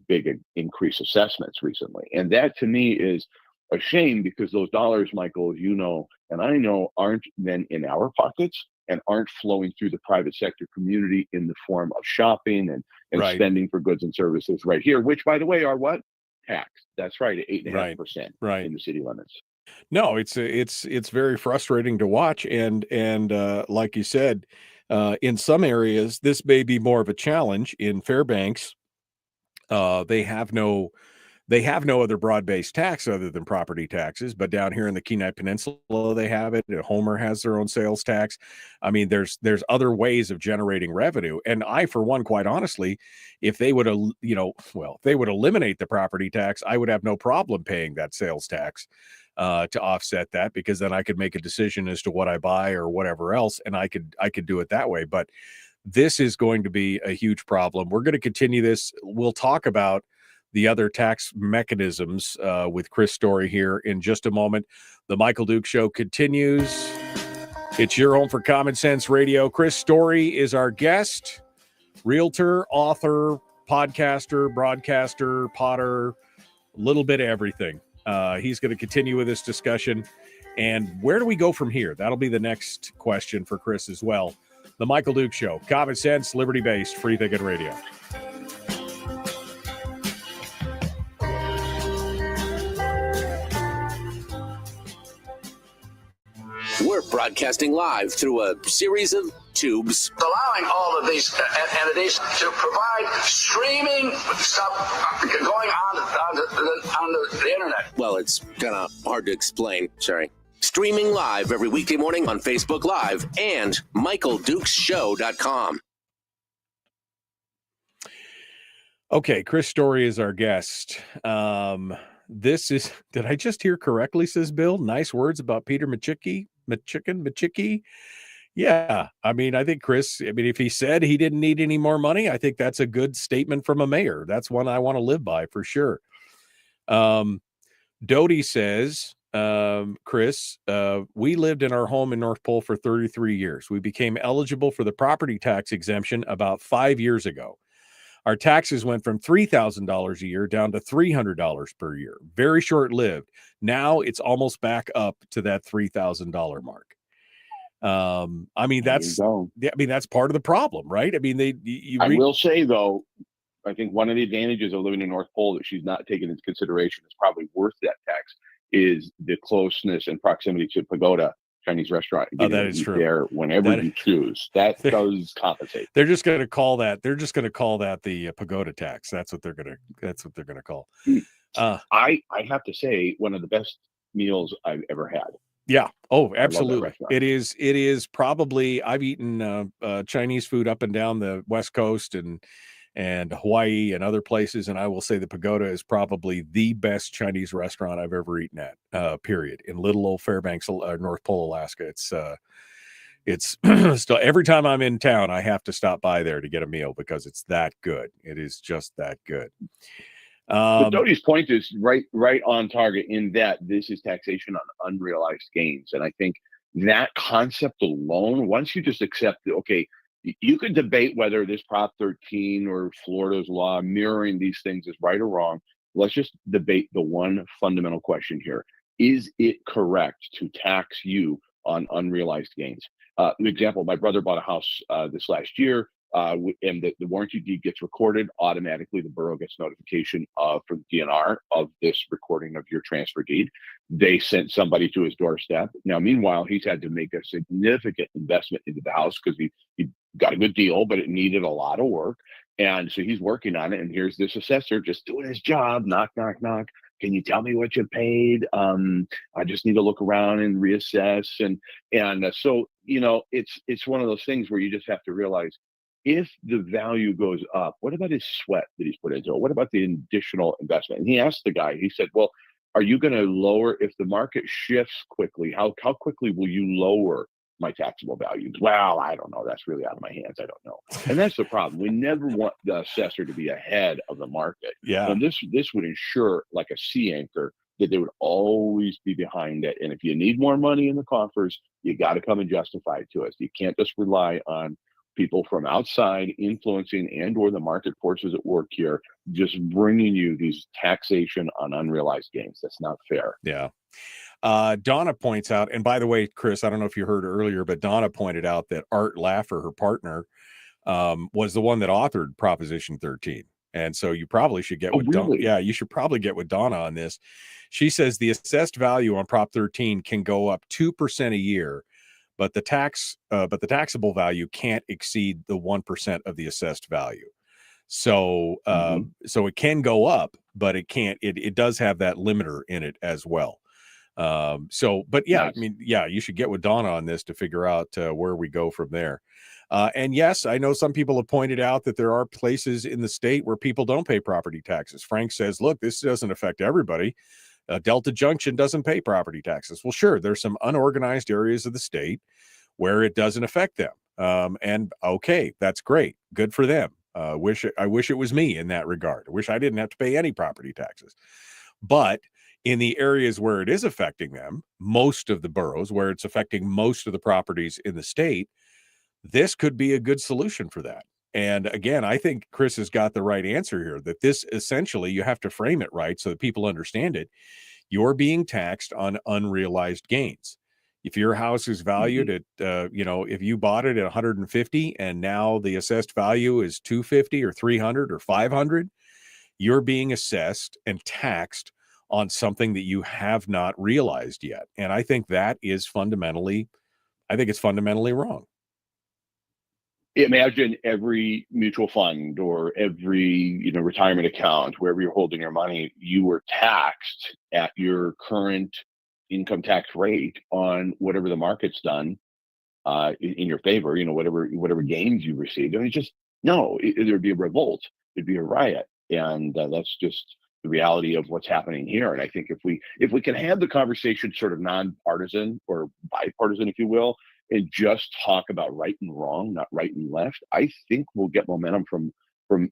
big increased assessments recently. And that to me is a shame, because those dollars, Michael, you know, and I know, aren't then in our pockets and aren't flowing through the private sector community in the form of shopping and spending for goods and services right here, which, by the way, are what? Taxed. That's right, at 8.5% in the city limits. No, it's very frustrating to watch. And like you said, in some areas, this may be more of a challenge. In Fairbanks, they have no other broad-based tax other than property taxes, but down here in the Kenai Peninsula, they have it. Homer has their own sales tax. I mean, there's other ways of generating revenue. And I, for one, quite honestly, if they would, if they would eliminate the property tax, I would have no problem paying that sales tax to offset that, because then I could make a decision as to what I buy or whatever else, and I could do it that way. But This is going to be a huge problem. We're going to continue this. We'll talk about the other tax mechanisms with Chris Story here in just a moment. The Michael Duke Show continues. It's your home for Common Sense Radio. Chris Story is our guest. Realtor, author, podcaster, broadcaster, potter, a little bit of everything. He's going to continue with this discussion. And where do we go from here? That'll be the next question for Chris as well. The Michael Duke Show, common sense, liberty-based, free thinking radio. We're broadcasting live through a series of tubes. Allowing all of these entities to provide streaming stuff going on the internet. Well, it's kind of hard to explain. Sorry. Streaming live every weekday morning on Facebook Live and MichaelDukesShow.com. Okay, Chris Story is our guest. This is, did I just hear correctly, says Bill? Nice words about Peter Machicki. Yeah, I mean, I think Chris, if he said he didn't need any more money, I think that's a good statement from a mayor. That's one I want to live by for sure. Dodie says, Chris, we lived in our home in North Pole for 33 years. We became eligible for the property tax exemption about 5 years ago. Our taxes went from $3,000 a year down to $300 per year. Very short-lived. Now it's almost back up to that $3,000 mark. That's part of the problem, right? I mean, I will say though, I think one of the advantages of living in North Pole that she's not taken into consideration is probably worth that tax is the closeness and proximity to Pagoda Chinese restaurant. That is true. There whenever you choose. That does compensate. They're just going to call that. They're just going to call that the Pagoda tax. That's what they're going to call. I have to say, one of the best meals I've ever had. Yeah. Oh, absolutely. It is probably, I've eaten Chinese food up and down the West Coast and Hawaii and other places. And I will say the Pagoda is probably the best Chinese restaurant I've ever eaten at, period. In little old Fairbanks, North Pole, Alaska. It's still, every time I'm in town, I have to stop by there to get a meal because it's that good. It is just that good. But Dodie's point is right on target in that this is taxation on unrealized gains. And I think that concept alone, once you just accept it, okay, you could debate whether this Prop 13 or Florida's law mirroring these things is right or wrong. Let's just debate the one fundamental question here. Is it correct to tax you on unrealized gains? An example, my brother bought a house this last year, and the warranty deed gets recorded. Automatically, the borough gets notification from the DNR of this recording of your transfer deed. They sent somebody to his doorstep. Now, meanwhile, he's had to make a significant investment into the house because he got a good deal, but it needed a lot of work. And so he's working on it. And here's this assessor just doing his job. Knock, knock, knock. Can you tell me what you paid? I just need to look around and reassess. And so, it's one of those things where you just have to realize, if the value goes up, what about his sweat that he's put into it? What about the additional investment? And he asked the guy, he said, well, are you going to lower, if the market shifts quickly, how quickly will you lower my taxable values? Well, I don't know. That's really out of my hands. I don't know. And that's the problem. We never want the assessor to be ahead of the market. Yeah. And this would ensure, like a sea anchor, that they would always be behind it. And if you need more money in the coffers, you got to come and justify it to us. You can't just rely on people from outside influencing and or the market forces at work here, just bringing you these taxation on unrealized gains. That's not fair. Yeah. Donna points out, and by the way, Chris, I don't know if you heard earlier, but Donna pointed out that Art Laffer, her partner, was the one that authored Proposition 13. And so you probably should get with Donna. Yeah, you should probably get with Donna on this. She says the assessed value on Prop 13 can go up 2% a year, but the taxable value can't exceed the 1% of the assessed value. So, so it can go up, but it can't. It does have that limiter in it as well. But yeah, nice. I mean, yeah, you should get with Donna on this to figure out where we go from there. And yes, I know some people have pointed out that there are places in the state where people don't pay property taxes. Frank says, look, this doesn't affect everybody. Delta Junction doesn't pay property taxes. Well, sure, there's some unorganized areas of the state where it doesn't affect them. And okay, that's great. Good for them. I wish it was me in that regard. I wish I didn't have to pay any property taxes. But in the areas where it is affecting them, most of the boroughs where it's affecting most of the properties in the state, this could be a good solution for that. And again, I think Chris has got the right answer here, that this essentially, you have to frame it right so that people understand it. You're being taxed on unrealized gains. If your house is valued at, if you bought it at 150 and now the assessed value is 250 or 300 or 500, you're being assessed and taxed on something that you have not realized yet. And I think that is fundamentally wrong. Imagine every mutual fund or every retirement account, wherever you're holding your money, you were taxed at your current income tax rate on whatever the market's done in your favor. Whatever gains you received. I mean, there'd be a revolt, it'd be a riot, and that's just the reality of what's happening here. And I think if we can have the conversation sort of nonpartisan or bipartisan, if you will, and just talk about right and wrong, not right and left, I think we'll get momentum from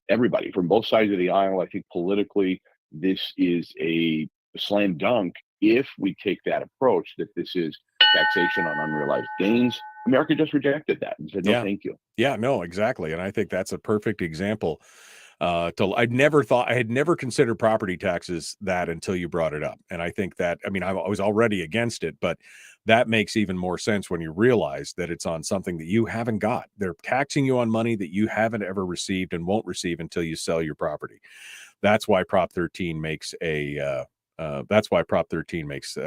everybody, from both sides of the aisle. I think politically, this is a slam dunk if we take that approach, that this is taxation on unrealized gains. America just rejected that and said, no, thank you. Yeah, no, exactly. And I think that's a perfect example. I had never considered property taxes that until you brought it up. And I think that, I was already against it, but that makes even more sense when you realize that it's on something that you haven't got. They're taxing you on money that you haven't ever received and won't receive until you sell your property. That's why Prop 13 makes that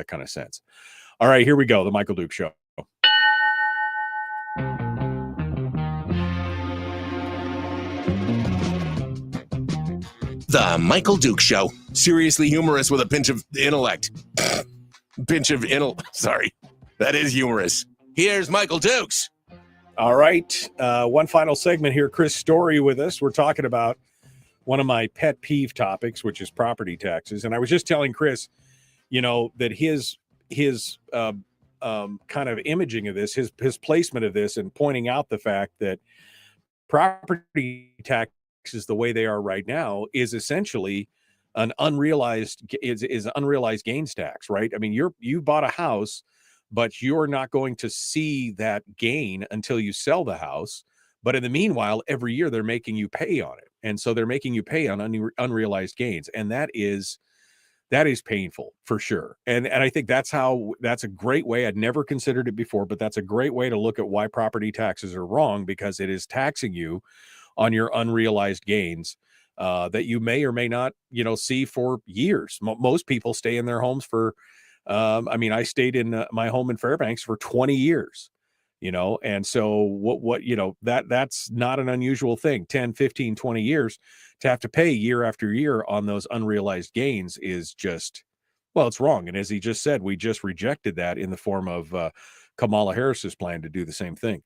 kind of sense. All right, here we go. The Michael Duke Show. The Michael Duke Show. Seriously humorous with a pinch of intellect. Sorry. That is humorous. Here's Michael Dukes. All right. One final segment here. Chris Story with us. We're talking about one of my pet peeve topics, which is property taxes. And I was just telling Chris, that his kind of imaging of this, his placement of this, and pointing out the fact that property taxes, the way they are right now, is essentially an unrealized gains tax, right? I mean, you bought a house, but you're not going to see that gain until you sell the house. But in the meanwhile, every year they're making you pay on it. And so they're making you pay on unrealized gains. And that is painful for sure. And I think that's a great way. I'd never considered it before, but that's a great way to look at why property taxes are wrong, because it is taxing you on your unrealized gains that you may or may not, see for years. Most people stay in their homes for, I stayed in my home in Fairbanks for 20 years, and so that's not an unusual thing. 10, 15, 20 years to have to pay year after year on those unrealized gains is just, well, it's wrong. And as he just said, we just rejected that in the form of Kamala Harris's plan to do the same thing.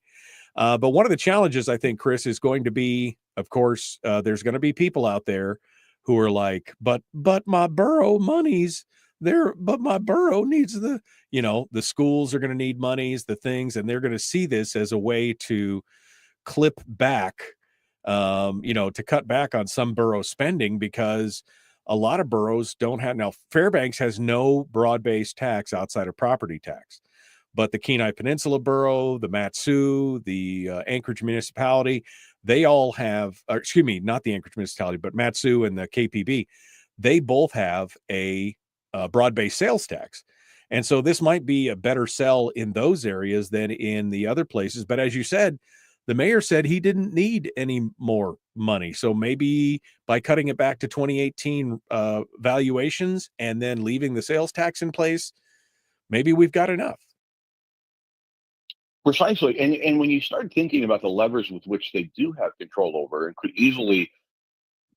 But one of the challenges, I think, Chris, is going to be, of course, there's going to be people out there who are like, but my borough money's there, but my borough needs the schools are going to need monies, the things, and they're going to see this as a way to clip back, to cut back on some borough spending, because a lot of boroughs don't have. Now, Fairbanks has no broad-based tax outside of property tax. But the Kenai Peninsula Borough, the Mat-Su, the Anchorage Municipality, they all have, not the Anchorage Municipality, but Mat-Su and the KPB, they both have a broad-based sales tax. And so this might be a better sell in those areas than in the other places. But as you said, the mayor said he didn't need any more money. So maybe by cutting it back to 2018 valuations and then leaving the sales tax in place, maybe we've got enough. Precisely. And when you start thinking about the levers with which they do have control over and could easily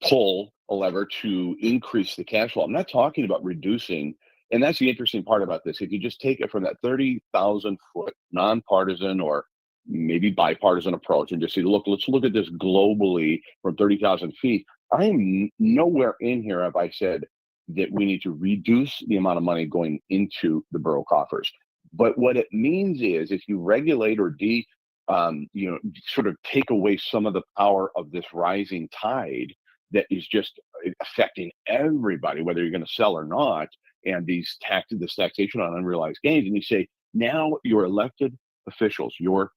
pull a lever to increase the cash flow, I'm not talking about reducing. And that's the interesting part about this. If you just take it from that 30,000 foot nonpartisan or maybe bipartisan approach and just say, let's look at this globally from 30,000 feet. I am nowhere in here have I said that we need to reduce the amount of money going into the borough coffers. But what it means is if you regulate or sort of take away some of the power of this rising tide that is just affecting everybody, whether you're going to sell or not, and this taxation on unrealized gains. And you say, now your elected officials, your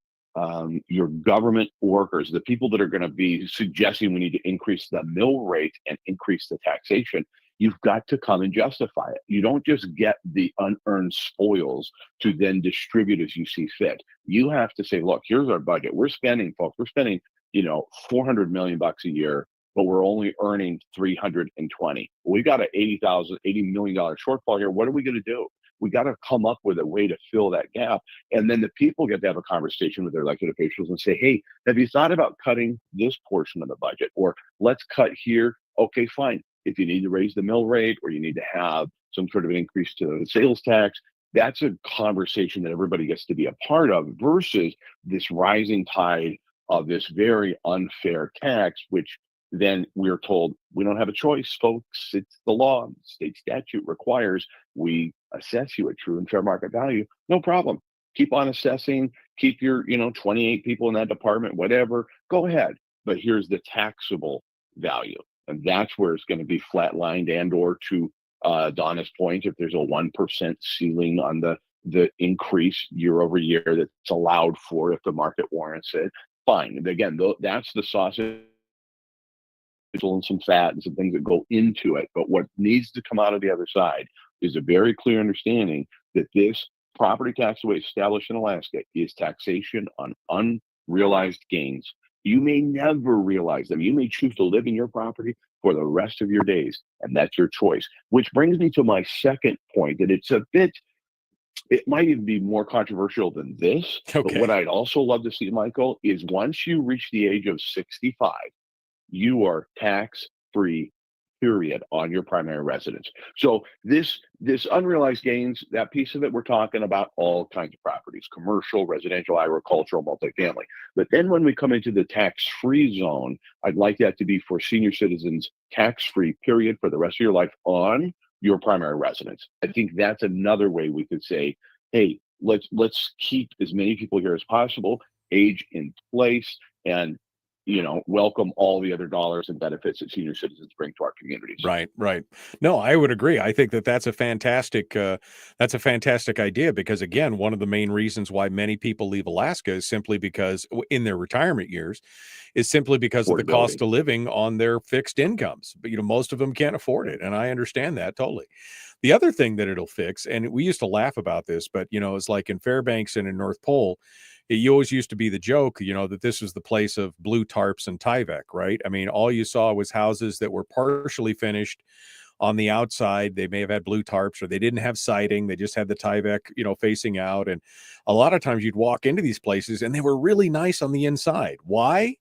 government workers, the people that are going to be suggesting we need to increase the mill rate and increase the taxation, you've got to come and justify it. You don't just get the unearned spoils to then distribute as you see fit. You have to say, look, here's our budget. We're spending, folks, $400 million a year, but we're only earning 320. We got an $80 million shortfall here. What are we going to do? We got to come up with a way to fill that gap. And then the people get to have a conversation with their elected officials and say, hey, have you thought about cutting this portion of the budget? Or let's cut here. Okay, fine. If you need to raise the mill rate or you need to have some sort of an increase to the sales tax, that's a conversation that everybody gets to be a part of versus this rising tide of this very unfair tax, which then we're told we don't have a choice, folks. It's the law. State statute requires we assess you at true and fair market value. No problem. Keep on assessing. Keep your 28 people in that department, whatever. Go ahead. But here's the taxable value. And that's where it's going to be flatlined, and or to Donna's point, if there's a 1% ceiling on the increase year over year that's allowed for if the market warrants it, fine. And again, that's the sausage and some fat and some things that go into it. But what needs to come out of the other side is a very clear understanding that this property tax, the way it's established in Alaska, is taxation on unrealized gains. You may never realize them. You may choose to live in your property for the rest of your days, and that's your choice. Which brings me to my second point, that it might even be more controversial than this. Okay. But what I'd also love to see, Michael, is once you reach the age of 65, you are tax-free, period, on your primary residence. So this unrealized gains, that piece of it, we're talking about all kinds of properties: commercial, residential, agricultural, multifamily. But then when we come into the tax-free zone, I'd like that to be for senior citizens, tax-free, period, for the rest of your life on your primary residence. I think that's another way we could say, hey, let's keep as many people here as possible, age in place, and welcome all the other dollars and benefits that senior citizens bring to our communities. Right. No, I would agree. I think that's a fantastic idea, because again, one of the main reasons why many people leave Alaska is simply because in their retirement years of the cost of living on their fixed incomes. But most of them can't afford it, and I understand that totally. The other thing that it'll fix, and we used to laugh about this, but it's like in Fairbanks and in North Pole, it always used to be the joke, that this was the place of blue tarps and Tyvek, right? I mean, all you saw was houses that were partially finished on the outside. They may have had blue tarps, or they didn't have siding. They just had the Tyvek, facing out. And a lot of times you'd walk into these places and they were really nice on the inside. Why?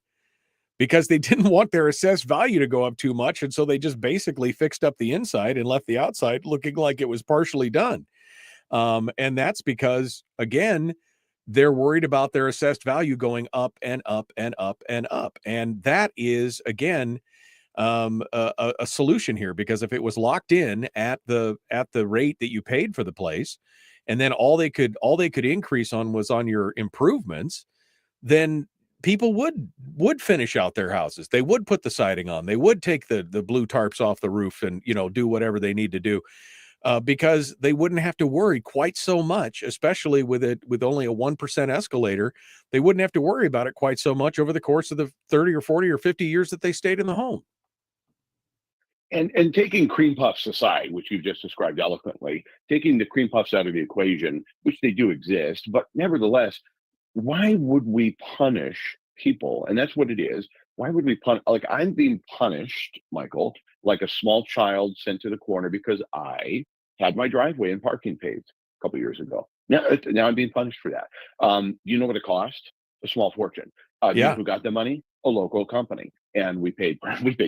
Because they didn't want their assessed value to go up too much. And so they just basically fixed up the inside and left the outside looking like it was partially done. And that's because, again, they're worried about their assessed value going up and up and up and up. And that is, again, a solution here, because if it was locked in at the rate that you paid for the place, and then all they could increase on was on your improvements, then people would finish out their houses. They would put the siding on. They would take the blue tarps off the roof and do whatever they need to do. Because they wouldn't have to worry quite so much, especially with only a 1% escalator. They wouldn't have to worry about it quite so much over the course of the 30 or 40 or 50 years that they stayed in the home. And taking cream puffs aside, which you just described eloquently, taking the cream puffs out of the equation, which they do exist, but nevertheless, why would we punish people? And that's what it is. Why would we punish? Like, I'm being punished, Michael, like a small child sent to the corner because I had my driveway and parking paved a couple of years ago. Now I'm being punished for that. You know what it cost? A small fortune. You know who got the money? A local company. And we paid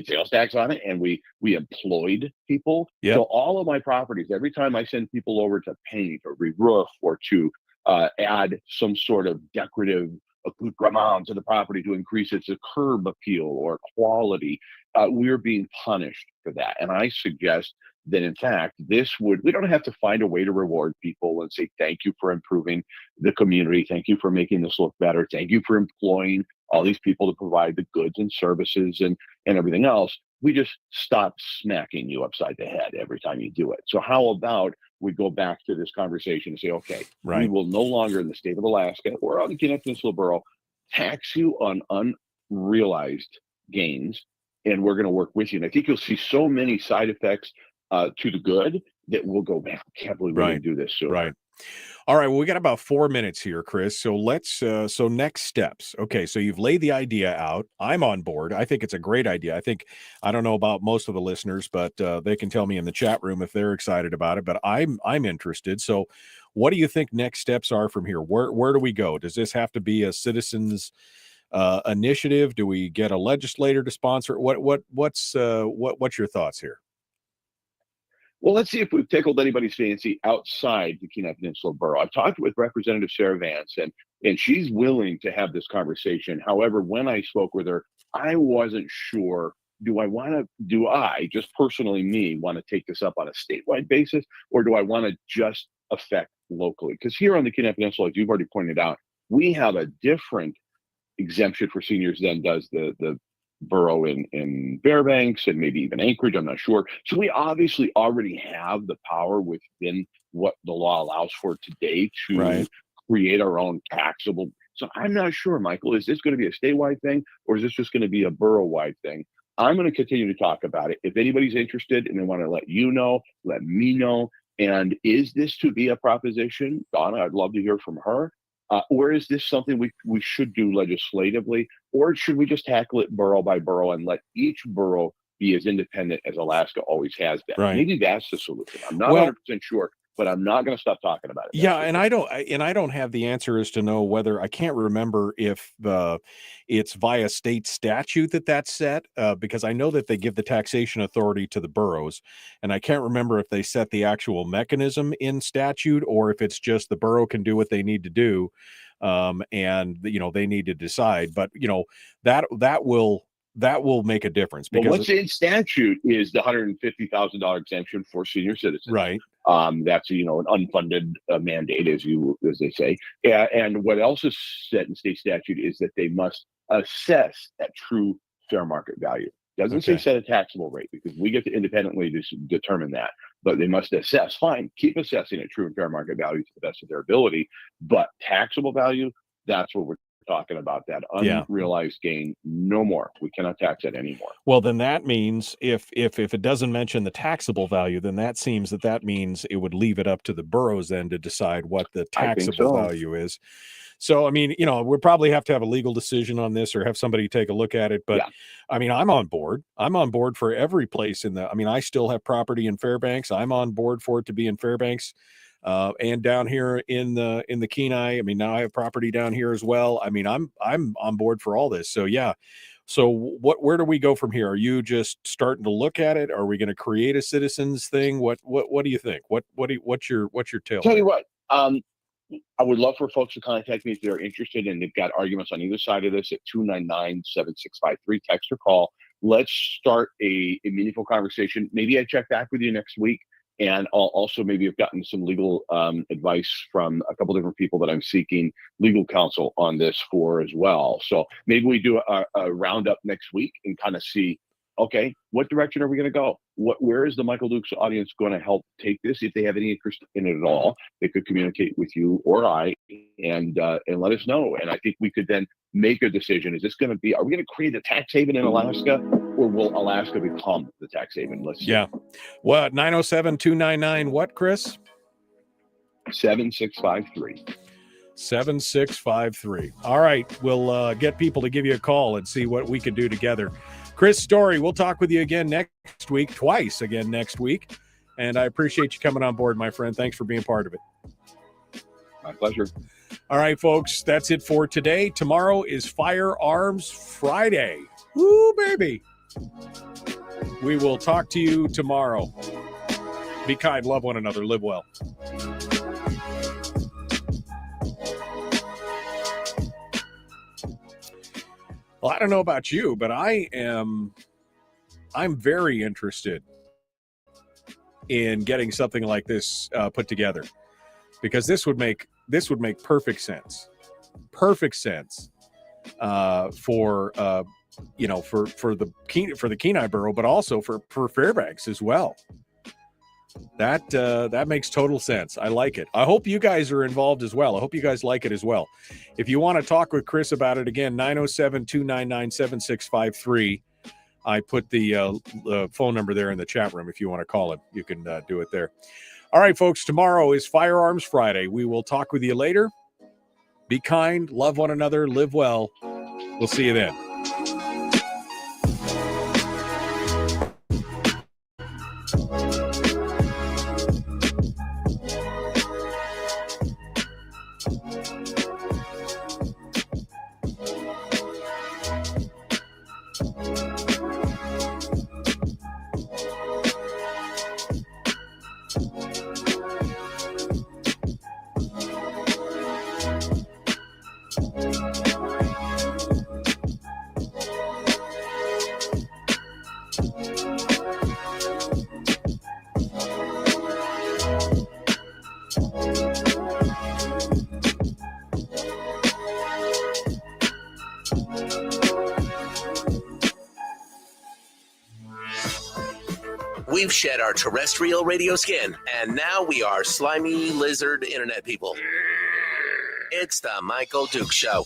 sales tax on it, and we employed people. Yep. So all of my properties, every time I send people over to paint or re-roof or to add some sort of decorative accoutrement to the property to increase its curb appeal or quality, we're being punished for that. And I suggest then in fact, we don't have to find a way to reward people and say, thank you for improving the community. Thank you for making this look better. Thank you for employing all these people to provide the goods and services and everything else. We just stop smacking you upside the head every time you do it. So how about we go back to this conversation and say, okay, we will no longer in the state of Alaska or on the Peninsula Borough tax you on unrealized gains, and we're going to work with you. And I think you'll see so many side effects to the good that we'll go, man, I can't believe we're going to do this soon. Right. All right. Well, we got about 4 minutes here, Chris. So so next steps. Okay. So you've laid the idea out. I'm on board. I think it's a great idea. I don't know about most of the listeners, but they can tell me in the chat room if they're excited about it, but I'm interested. So what do you think next steps are from here? Where do we go? Does this have to be a citizens initiative? Do we get a legislator to sponsor? What's your thoughts here? Well, let's see if we've tickled anybody's fancy outside the Kenai Peninsula Borough. I've talked with Representative Sarah Vance, and she's willing to have this conversation. However, when I spoke with her, I wasn't sure, do I, just personally me, want to take this up on a statewide basis, or do I want to just affect locally? Because here on the Kenai Peninsula, as you've already pointed out, we have a different exemption for seniors than does the borough in Fairbanks and maybe even Anchorage, I'm not sure. So we obviously already have the power within what the law allows for today to create our own taxable. So I'm not sure, Michael, is this going to be a statewide thing, or is this just going to be a borough-wide thing? I'm going to continue to talk about it. If anybody's interested and they want to let you know, let me know. And is this to be a proposition? Donna, I'd love to hear from her. Or is this something we should do legislatively? Or should we just tackle it borough by borough and let each borough be as independent as Alaska always has been? Maybe that's the solution. I'm not 100% sure, but I'm not going to stop talking about it. Yeah, and I don't have the answer as to know whether, I can't remember if it's via state statute that's set, because I know that they give the taxation authority to the boroughs, and I can't remember if they set the actual mechanism in statute or if it's just the borough can do what they need to do, and they need to decide. But that will make a difference, because what's in statute is the $150,000 exemption for senior citizens. Right. That's an unfunded mandate, as they say. And what else is set in state statute is that they must assess at true fair market value. Doesn't say set a taxable rate, because we get to independently determine that. But they must assess. Fine, keep assessing at true and fair market value to the best of their ability. But taxable value, that's what we're talking about. That unrealized gain, no more. We cannot tax that anymore. Well, then that means if it doesn't mention the taxable value, then that means it would leave it up to the boroughs then to decide what the taxable value is. So, I mean, we'll probably have to have a legal decision on this or have somebody take a look at it. But I mean, I'm on board. I'm on board for every place I still have property in Fairbanks. I'm on board for it to be in Fairbanks. And down here in the Kenai, I mean, now I have property down here as well. I mean, I'm on board for all this. So yeah. So where do we go from here? Are you just starting to look at it? Are we going to create a citizens thing? What do you think? What's your take? Tell you what, I would love for folks to contact me if they're interested and they've got arguments on either side of this at 299-7653. Text or call. Let's start a meaningful conversation. Maybe I check back with you next week. And I'll also maybe have gotten some legal advice from a couple different people that I'm seeking legal counsel on this for as well. So maybe we do a roundup next week and kind of see, okay, what direction are we going to go? Where is the Michael Dukes audience going to help take this? If they have any interest in it at all, they could communicate with you or I and let us know. And I think we could then make a decision. Is this going to be, are we going to create a tax haven in Alaska, or will Alaska become the tax haven? Let's see. Yeah. What, 907-299 what, Chris? 7653. 7653. All right. We'll get people to give you a call and see what we can do together. Chris Story, we'll talk with you again next week, twice again next week. And I appreciate you coming on board, my friend. Thanks for being part of it. My pleasure. All right, folks, that's it for today. Tomorrow is Firearms Friday. Woo, baby. We will talk to you tomorrow. Be kind, love one another, live well. Well, I don't know about you, but I'm very interested in getting something like this put together, because this would make perfect sense for the Kenai Borough, but also for Fairbanks as well. That makes total sense. I like it. I hope you guys are involved as well. I hope you guys like it as well. If you want to talk with Chris about it, again, 907-299-7653. I put the phone number there in the chat room. If you want to call him, you can do it there. All right, folks, tomorrow is Firearms Friday. We will talk with you later. Be kind, love one another, live well. We'll see you then. We've shed our terrestrial radio skin, and now we are slimy lizard internet people. It's the Michael Duke Show.